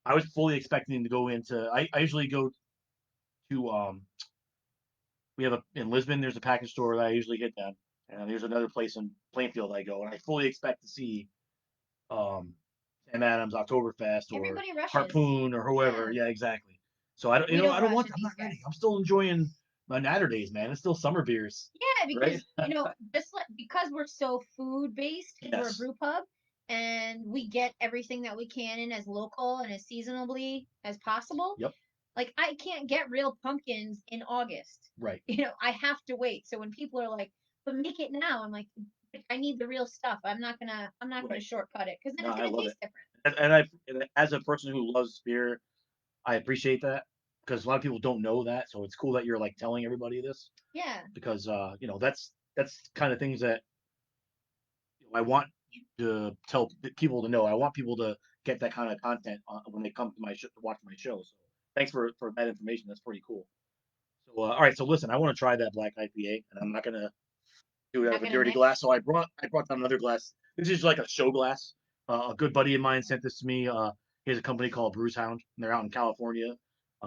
I was fully expecting to go into. I usually go to we have a in Lisbon. There's a package store that I usually hit that, and there's another place in Plainfield I go, and I fully expect to see um Sam Adams Oktoberfest or
Everybody rushes.
Harpoon or
Yeah.
whoever. Yeah, exactly. So I don't,
We don't
I don't
rush
want.
at
I'm not
these
ready.
guys.
I'm still enjoying my natter days, man. It's still summer beers,
Yeah,
right?
because just like because we're so food based, because we're a
Yes.
brew pub, and we get everything that we can in as local and as seasonably as possible.
Yep.
Like I can't get real pumpkins in August.
Right.
I have to wait. So when people are like, "But make it now," I'm like, "I need the real stuff. I'm not gonna
Right.
shortcut it because then
No,
it's
I
gonna
love it.
taste different."
And as a person who loves beer, I appreciate that because a lot of people don't know that. So it's cool that you're like telling everybody this
Yeah,
because that's kind of things that I want to tell people to know. I want people to get that kind of content when they come to my show to watch my show. So thanks for that information. That's pretty cool. So all right, so listen, I want to try that black IPA, and I'm not gonna do it
you're
out
not
of a
gonna
dirty glass.
mix.
So I brought down another glass. This is like a show glass. A good buddy of mine sent this to me. He has a company called Bruce Hound, and they're out in California.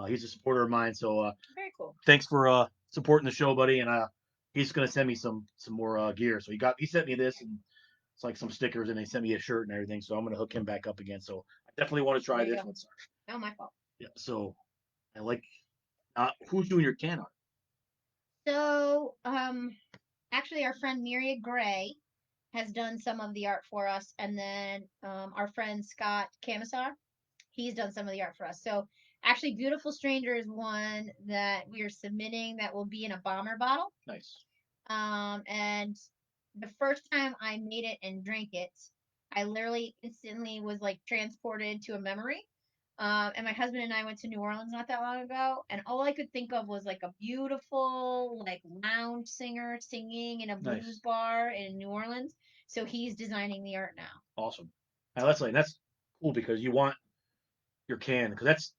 He's a supporter of mine, so
Very cool.
thanks for supporting the show, buddy. And he's gonna send me some more gear. So he sent me this, and it's like some stickers, and they sent me a shirt and everything. So I'm gonna hook him back up again. So I definitely want to
There
try
you
this
go.
one.
Not my fault.
Yeah. So I like who's doing your can art?
So, actually, our friend Miria Gray has done some of the art for us, and then our friend Scott Camisar, he's done some of the art for us. So, actually, Beautiful Stranger is one that we are submitting that will be in a bomber bottle.
Nice.
And the first time I made it and drank it, I literally instantly was like transported to a memory. And my husband and I went to New Orleans not that long ago, and all I could think of was like a beautiful, like lounge singer singing in a blues
Nice.
bar in New Orleans. So he's designing the art now.
Awesome. Now that's cool because you want your can because that's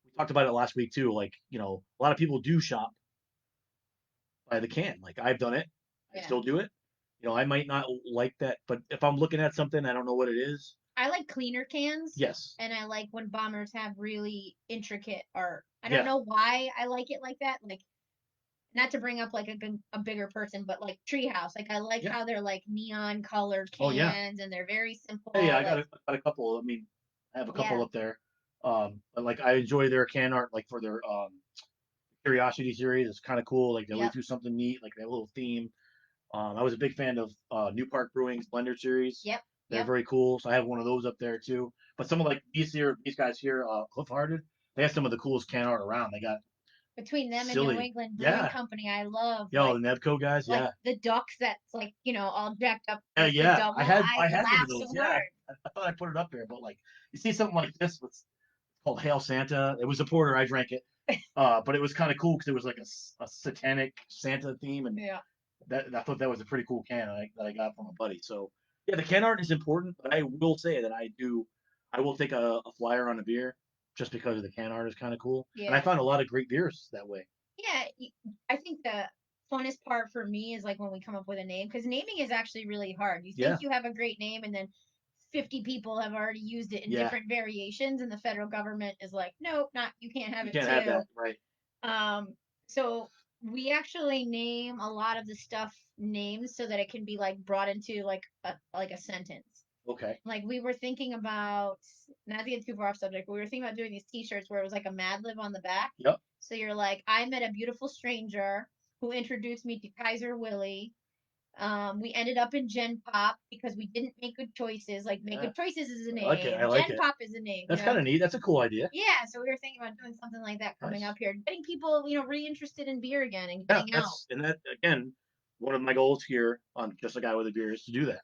we talked about it last week too. Like a lot of people do shop by the can. Like I've done it. I
Yeah.
still do it. I might not like that, but if I'm looking at something, I don't know what it is.
I like cleaner cans,
Yes.
and I like when bombers have really intricate art. I don't
Yeah.
know why I like it like that. Like not to bring up like a bigger person, but like Treehouse. Like I like
Yeah.
how they're like neon colored
Oh yeah.
cans and they're very
Yeah.
simple.
I
Like
got a couple. I mean, I have a couple
yeah,
up there. But like I enjoy their can art, like for their Curiosity series. It's kind of cool. Like they always
yep,
do something neat, like that little theme. I was a big fan of New Park Brewing's Blender series.
yep,
They're
yep.
very cool, so I have one of those up there too. But some of like these guys here, Cliff Hearted, they have some of the coolest can art around. They got
Between them and New
silly,
England Brewing
yeah,
Company, I love
yo, the Nebco guys,
like
yeah,
the ducks that's like all jacked up
yeah,
against the
yeah.
double. I
I had one
laugh
of
so
those. Yeah,
hard.
I thought I put it up there, but like you see something like this, what's called Hail Santa. It was a porter. I drank it, but it was kind of cool because it was like a satanic Santa theme, and
Yeah,
that I thought that was a pretty cool can that I got from a buddy. So yeah, the can art is important, but I will say that I will take a flyer on a beer just because the can art is kind of cool, and I
yeah.
found a lot of great beers that way.
Yeah, I think the funnest part for me is like when we come up with a name because naming is actually really hard. You think
Yeah,
you have a great name and then 50 people have already used it in
yeah,
different variations and the federal government is like, "Nope, not you can't have
you
it
can't have
too."
that, right?
So we actually name a lot of the stuff names so that it can be like brought into like a sentence.
Okay.
Like we were thinking about not to get too far off subject, but we were thinking about doing these T-shirts where it was like a Mad Lib on the back.
Yep.
So you're like, I met a beautiful stranger who introduced me to Kaiser Willie. We ended up in Gen Pop because we didn't make good choices. Like Make
Yeah,
Good Choices is a
I like it. I
name.
like
Gen
it.
Pop is a name.
That's kind of neat. That's a cool idea.
Yeah. So we were thinking about doing something like that coming
Nice.
up here, getting people really interested in beer again and
Yeah,
getting out.
that again one of my goals here on Just a Guy with a Beer is to do that.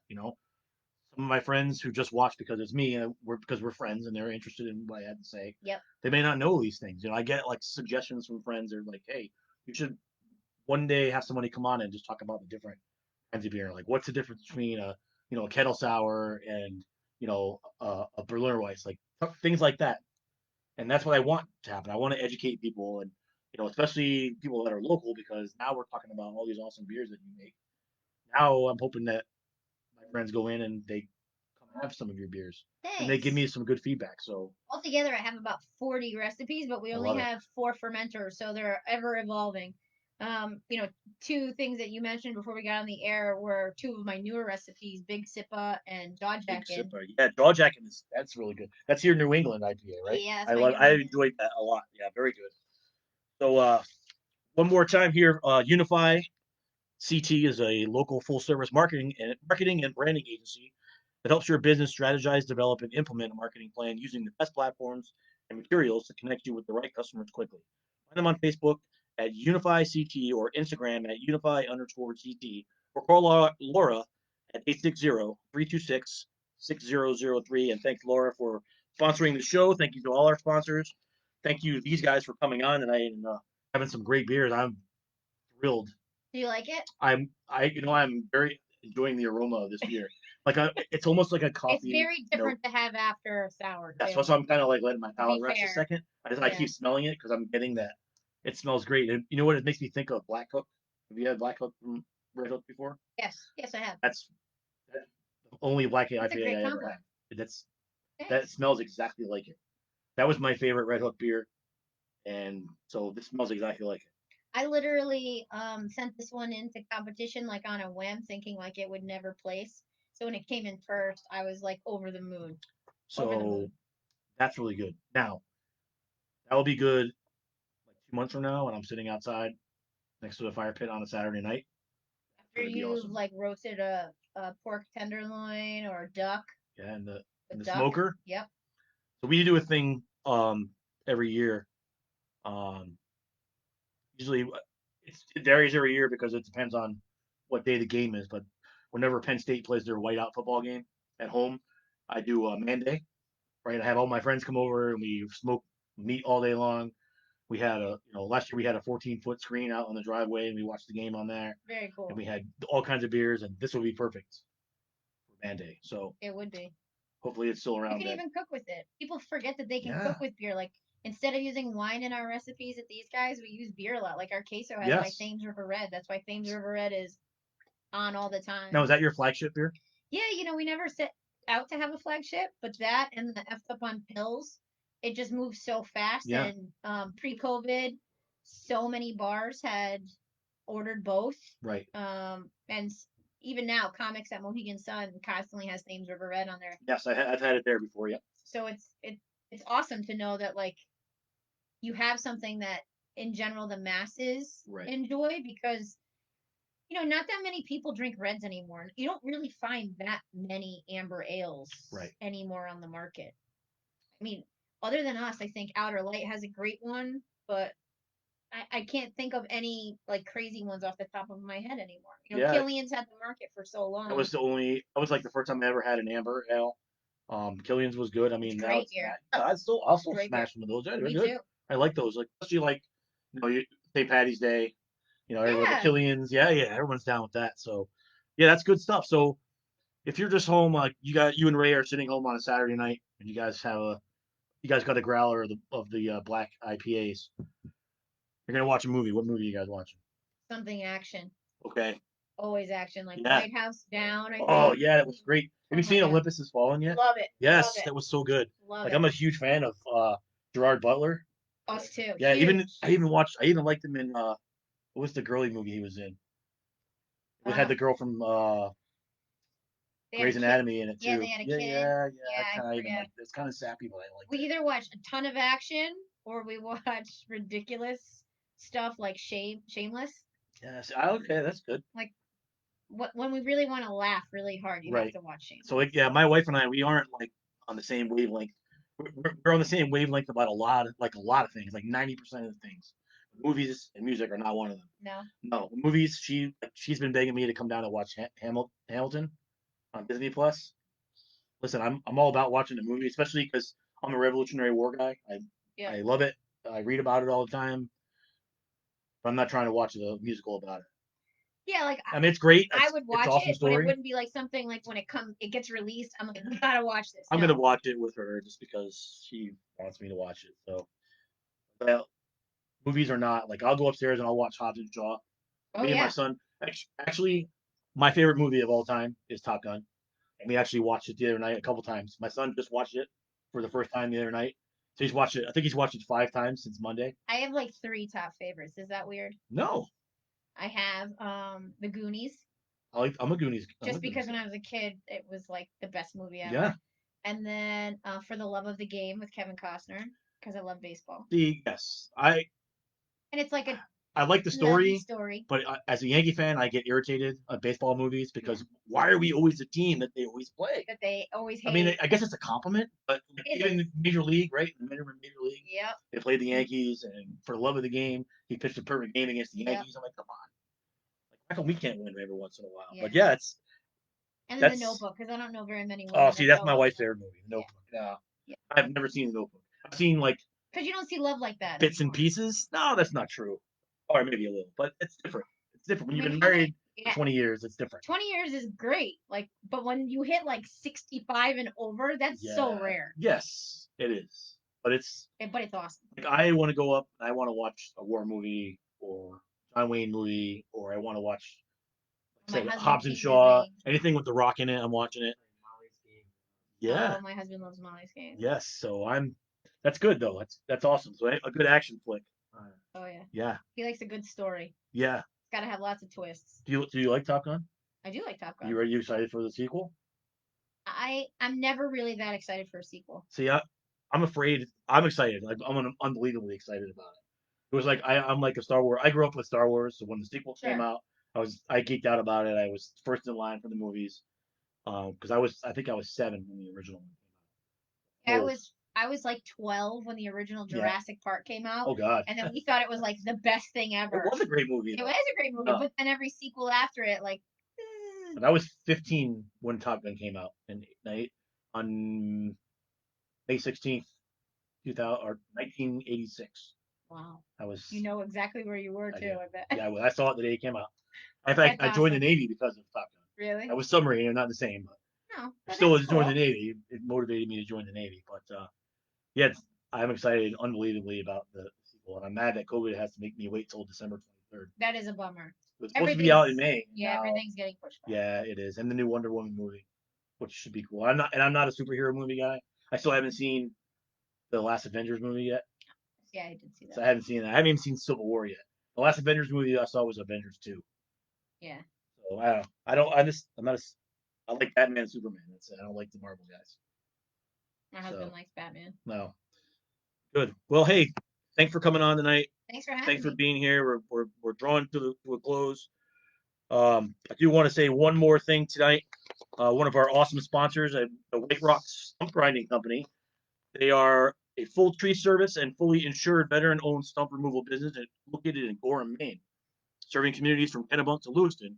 some of my friends who just watch because it's me and because we're friends and they're interested in what I had to say.
Yep.
They may not know these things. I get like suggestions from friends. They're like, "Hey, you should one day have somebody come on and just talk about the different kinds of beer. Like, what's the difference between a kettle sour and a Berliner Weiss, like things like that." And that's what I want to happen. I want to educate people, and especially people that are local, because now we're talking about all these awesome beers that you make. Now I'm hoping that my friends go in and they come have some of your beers, and they give
Thanks.
me some good feedback. So
Altogether, I have about 40 recipes, but we
I
only
love it.
have 4 fermenters, so they're ever evolving. You know, two things that you mentioned before we got on the air were two of my newer recipes, Big Sippa and Jaw
Big
Jackin'.
Sipper, yeah, Jaw Jackin that's really good. That's your New England IPA, right?
Yeah, that's
I
my
love.
New
I
England.
enjoyed that a lot. Yeah, very good. So one more time here, Unify CT is a local full-service marketing and branding agency that helps your business strategize, develop, and implement a marketing plan using the best platforms and materials to connect you with the right customers quickly. Find them on Facebook at Unify CT or Instagram at Unify_CT or call Laura at 860-326-6003. And thanks, Laura, for sponsoring the show. Thank you to all our sponsors. Thank you, these guys, for coming on tonight and having some great beers. I'm thrilled.
Do you like it?
I'm very enjoying the aroma of this beer. Like it's almost like a
It's
coffee
very
note.
different to have after sour
Yeah,
too.
so I'm kind of like letting my
To
palate
be
rest a
fair,
second. I
yeah.
keep smelling it because I'm getting that. It smells great. And you know what? It makes me think of Black Hook. Have you had Black Hook from Red Hook before?
Yes, yes, I have.
That's the only black
That's a
IPA
great
I ever
combo.
had. That's that
Thanks.
smells exactly like it. That was my favorite Red Hook beer, and so this smells exactly like it.
I literally sent this one into competition like on a whim, thinking like it would never place. So when it came in first, I was like over the moon. Over the
So
moon.
that's really good. Now that will be good like 2 months from now when I'm sitting outside next to the fire pit on a Saturday night. It's
After
gonna be
you've
awesome.
like roasted a pork tenderloin or a duck,
Yeah, and the
a
and the
duck.
smoker.
Yep.
So we do a thing every year. Um, Usually it varies every year because it depends on what day the game is. But whenever Penn State plays their whiteout football game at home, I do a man day. Right, I have all my friends come over and we smoke meat all day long. We had last year we had a 14-foot screen out on the driveway and we watched the game on there.
Very
And
cool.
we had all kinds of beers and this would be perfect for man day. So
It would be.
hopefully it's still
You
around
can
then.
even cook with it. People forget that they can
Yeah.
cook with beer. Like instead of using wine in our recipes at these guys, we use beer a lot. Like our queso has my
Yes.
Thames River Red. That's why Thames River Red is on all the
Now,
time.
is that your flagship beer?
Yeah, we never set out to have a flagship, but that and the effed up on pills, it just moves so fast.
Yeah.
And pre-COVID, so many bars had ordered both.
Right.
And even now, Comics at Mohegan Sun constantly has Thames River Red on there.
Yes, I've had it there before. Yep.
So it's awesome to know that like you have something that in general the masses
Right.
enjoy because not that many people drink reds anymore. You don't really find that many amber ales
Right.
anymore on the market. I mean, other than us, I think Outer Light has a great one, but I can't think of any like crazy ones off the top of my head anymore.
Yeah,
Killian's had the market for so
that
long.
was the only. That was like the first time I ever had an amber ale. Killian's was good. I
It's
mean, now
great
it's
beer.
not. Yeah, I'll
It's
still
great beer.
smash some of those. Yeah, they're
Me
good.
too.
I like those. Like especially like St. Patty's Day. Everyone the
Yeah,
Killian's. Yeah, yeah, everyone's down with that. So yeah, that's good stuff. So if you're just home, like you and Ray are sitting home on a Saturday night, and you guys got a growler of the black IPAs. You're gonna watch a movie. What movie are you guys watching?
something action.
Okay.
Always action. Like
Yeah.
White House Down, I
Oh
think.
yeah, that was great. Have
Oh
you
my
seen
god.
Olympus Has Fallen yet?
Love it. Love
Yes,
it.
that was so good.
Love
Like
it.
I'm a huge fan of Gerard Butler.
Us too.
Yeah, even
Huge.
I even watched. I even liked him in what was the girly movie he was in? We had
Uh,
the girl from
they had a
Grey's
kid.
Anatomy in it
Yeah, they
too.
had a
Yeah,
kid.
yeah, yeah.
Yeah,
I
I
kind of even
forget.
like it's kind of sappy, but I liked
We
it.
either watch a ton of action or we watch ridiculous stuff like Shameless.
Yes, okay, that's good.
Like when we really want to laugh really hard, you have
Right.
to watch
So
Shameless.
yeah, my wife and I we aren't like on the same wavelength. We're on the same wavelength about a lot of things, like 90% of the things. Movies and music are not one of them.
No.
No, movies. She's been begging me to come down and watch Hamilton on Disney Plus. Listen, I'm all about watching the movie, especially because I'm a Revolutionary War guy.
Yeah.
I love it. I read about it all the time, but I'm not trying to watch a musical about it.
Yeah, like
I mean, it's great.
I
It's
would
it's an
watch
awesome
it, but it
story.
wouldn't be like something like when it gets released, I'm like, we gotta watch this.
I'm gonna
No.
watch it with her just because she wants me to watch it. So, well, movies are not like I'll go upstairs and I'll watch Hobbs and Shaw.
Oh
Me and my
yeah.
son, actually, my favorite movie of all time is Top Gun, and we actually watched it the other night a couple times. My son just watched it for the first time the other night, so he's watched it. I think he's watched it 5 times since Monday.
I have like three top favorites. Is that weird?
No,
I have The Goonies,
I'm a Goonies. I'm a
just
Goonies
because when
guy.
I was a kid, it was like the best movie
Yeah.
ever. And then For the Love of the Game with Kevin Costner, because I love baseball.
Yes,
And it's like a
I like the
lovely
story,
story.
but as a Yankee fan, I get irritated on baseball movies
Yeah.
because why are we always the team that they always play?
That they always
I mean,
hate.
I guess it's a compliment, but like,
It
even
is.
in Major League, right? In the Major League,
Yep.
they played the Yankees, and for the love of the game, he pitched a perfect game against the
Yep.
Yankees. I'm like, come on, like how come we can't win every once in a while? But
Yeah.
yeah, it's
And then The
that's
Notebook, because I don't know very many
oh,
women
see,
that
that's
go
my
love
wife's
The Notebook.
favorite movie, The
Yeah.
Notebook. No,
Yeah.
I've never seen The Notebook. I've seen like
Because you don't see love like that
bits and
anymore.
pieces. No, that's not true, or maybe a little, but it's different. It's different when
I
you've
mean,
been
how many?
married for
Yeah.
20 years. It's different.
20 years is great. Like, but when you hit like 65 and over, that's so
Yeah.
rare.
Yes, it is. But it's
But it's awesome.
like I want to go up and I want to watch a war movie or John Wayne movie or I want to watch
My
like I said
husband
Hobbs and
teases
Shaw,
me.
anything with The Rock in it, I'm watching it. Yeah.
Oh, my husband loves Molly's Game.
Yes. So I'm that's good though. That's awesome. So a good action flick.
Oh yeah.
Yeah.
He likes a good story.
Yeah.
It's got to have lots of twists.
Do you like Top Gun?
I do like Top Gun.
You excited for the sequel?
I'm never really that excited for a sequel.
See, I'm afraid. I'm excited. Like I'm unbelievably excited about it. It was like I'm like a Star Wars. I grew up with Star Wars, so when the sequel came
Sure.
out, I geeked out about it. I was first in line for the movies because I think I was 7 when the original one came
I
out. Or
was I was like 12 when the original
yeah.
Jurassic Park came out,
Oh God,
and then we thought it was like the best thing
it
ever.
was a great movie
It was
though.
a great movie,
No,
but then every sequel after it, like,
but I was 15 when Top Gun came out, and night on May 16th, 2000 or 1986.
wow,
I
you
was
know exactly where you were
I
too.
do.
I bet.
Yeah, well, I saw it the day it came out. In fact,
That's
I joined the
awesome.
Navy because of Top Gun. I
Really?
was submarine, and not the same, but
No,
I
but
still
that's
joined the
cool.
Navy. It motivated me to join the Navy. But yeah, I'm excited unbelievably about the sequel, and I'm mad that COVID has to make me wait till December 23rd.
That is a bummer.
It was supposed to be out in
Everything's
May, and
yeah,
now
everything's getting pushed back.
yeah, it is, and the new Wonder Woman movie, which should be cool. I'm not a superhero movie guy. I still haven't seen the last Avengers movie yet,
Yeah, I did see
so
that.
I haven't seen that. I haven't even seen Civil War yet. The last Avengers movie I saw was Avengers 2.
Yeah,
So I don't know. I don't. I just. I'm not a. I like Batman and Superman. That's it. I don't like the Marvel guys.
my husband
So
likes Batman.
no. Good. Well, hey, thanks for coming on tonight.
Thanks for
Thanks
having
for
me.
being here. We're drawing to a close. I do want to say one more thing tonight. One of our awesome sponsors, the White Rock Stump Grinding Company. They are a full tree service and fully insured veteran-owned stump removal business located in Gorham, Maine, serving communities from Kennebunk to Lewiston.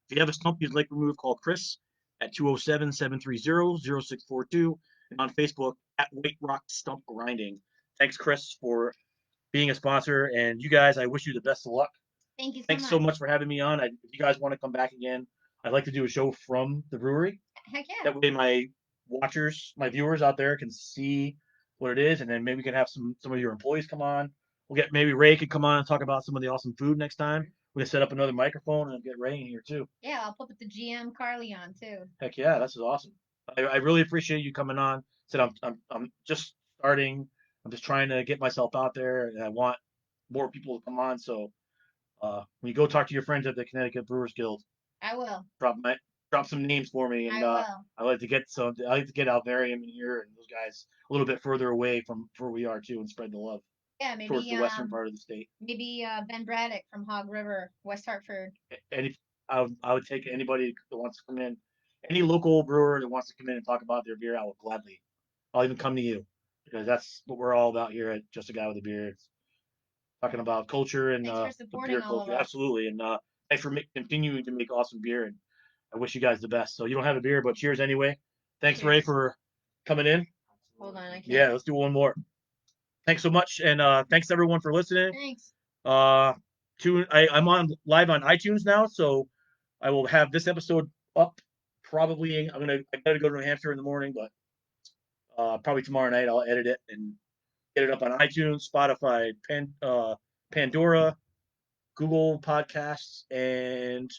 If you have a stump you'd like removed, call Chris at 207-730-0642 and on Facebook at White Rock Stump Grinding. Thanks, Chris, for being a sponsor. And you guys, I wish you the best of luck.
Thank you so
Thanks so
much.
much for having me on. If you guys want to come back again, I'd like to do a show from the brewery.
Heck yeah.
That way, my viewers out there can see what it is, and then maybe we can have some of your employees come on. We'll get maybe Ray could come on and talk about some of the awesome food next time. We can set up another microphone and get Ray in here too.
Yeah, I'll put the GM Carly on too.
Heck yeah, this is awesome. I really appreciate you coming on. Said I'm just starting. I'm just trying to get myself out there, and I want more people to come on. So when you go talk to your friends at the Connecticut Brewers Guild,
I will.
drop my drop some names for me, and
I will.
I like to get Alvarium in here and those guys a little bit further away from where we are too, and spread the love
Yeah,
towards the western part of the state.
maybe Ben Braddock from Hog River, West Hartford.
And if I would take anybody that wants to come in, any local brewer that wants to come in and talk about their beer, I will gladly. I'll even come to you because that's what we're all about here at Just a Guy with a Beer. It's talking about culture and
Thanks for
the
supporting
beer
all of
culture.
us.
Absolutely, and thanks for continuing to make awesome beer. And I wish you guys the best. So you don't have a beer, but cheers anyway. Thanks, Ray,
Cheers.
for coming in.
Hold on, I can't.
Yeah, let's do one more. Thanks so much, and thanks everyone for listening.
Thanks.
Uh, I'm on live on iTunes now, so I will have this episode up. Probably, I gotta go to New Hampshire in the morning, but probably tomorrow night I'll edit it and get it up on iTunes, Spotify, Pandora, Google Podcasts, and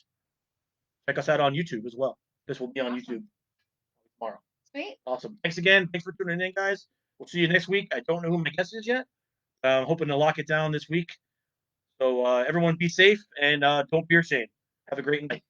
check us out on YouTube as well. This will be on
Awesome.
YouTube tomorrow.
Sweet.
Awesome. Thanks again. Thanks for tuning in, guys. We'll see you next week. I don't know who my guest is yet. I'm hoping to lock it down this week. So everyone be safe and don't be ashamed. Have a great night.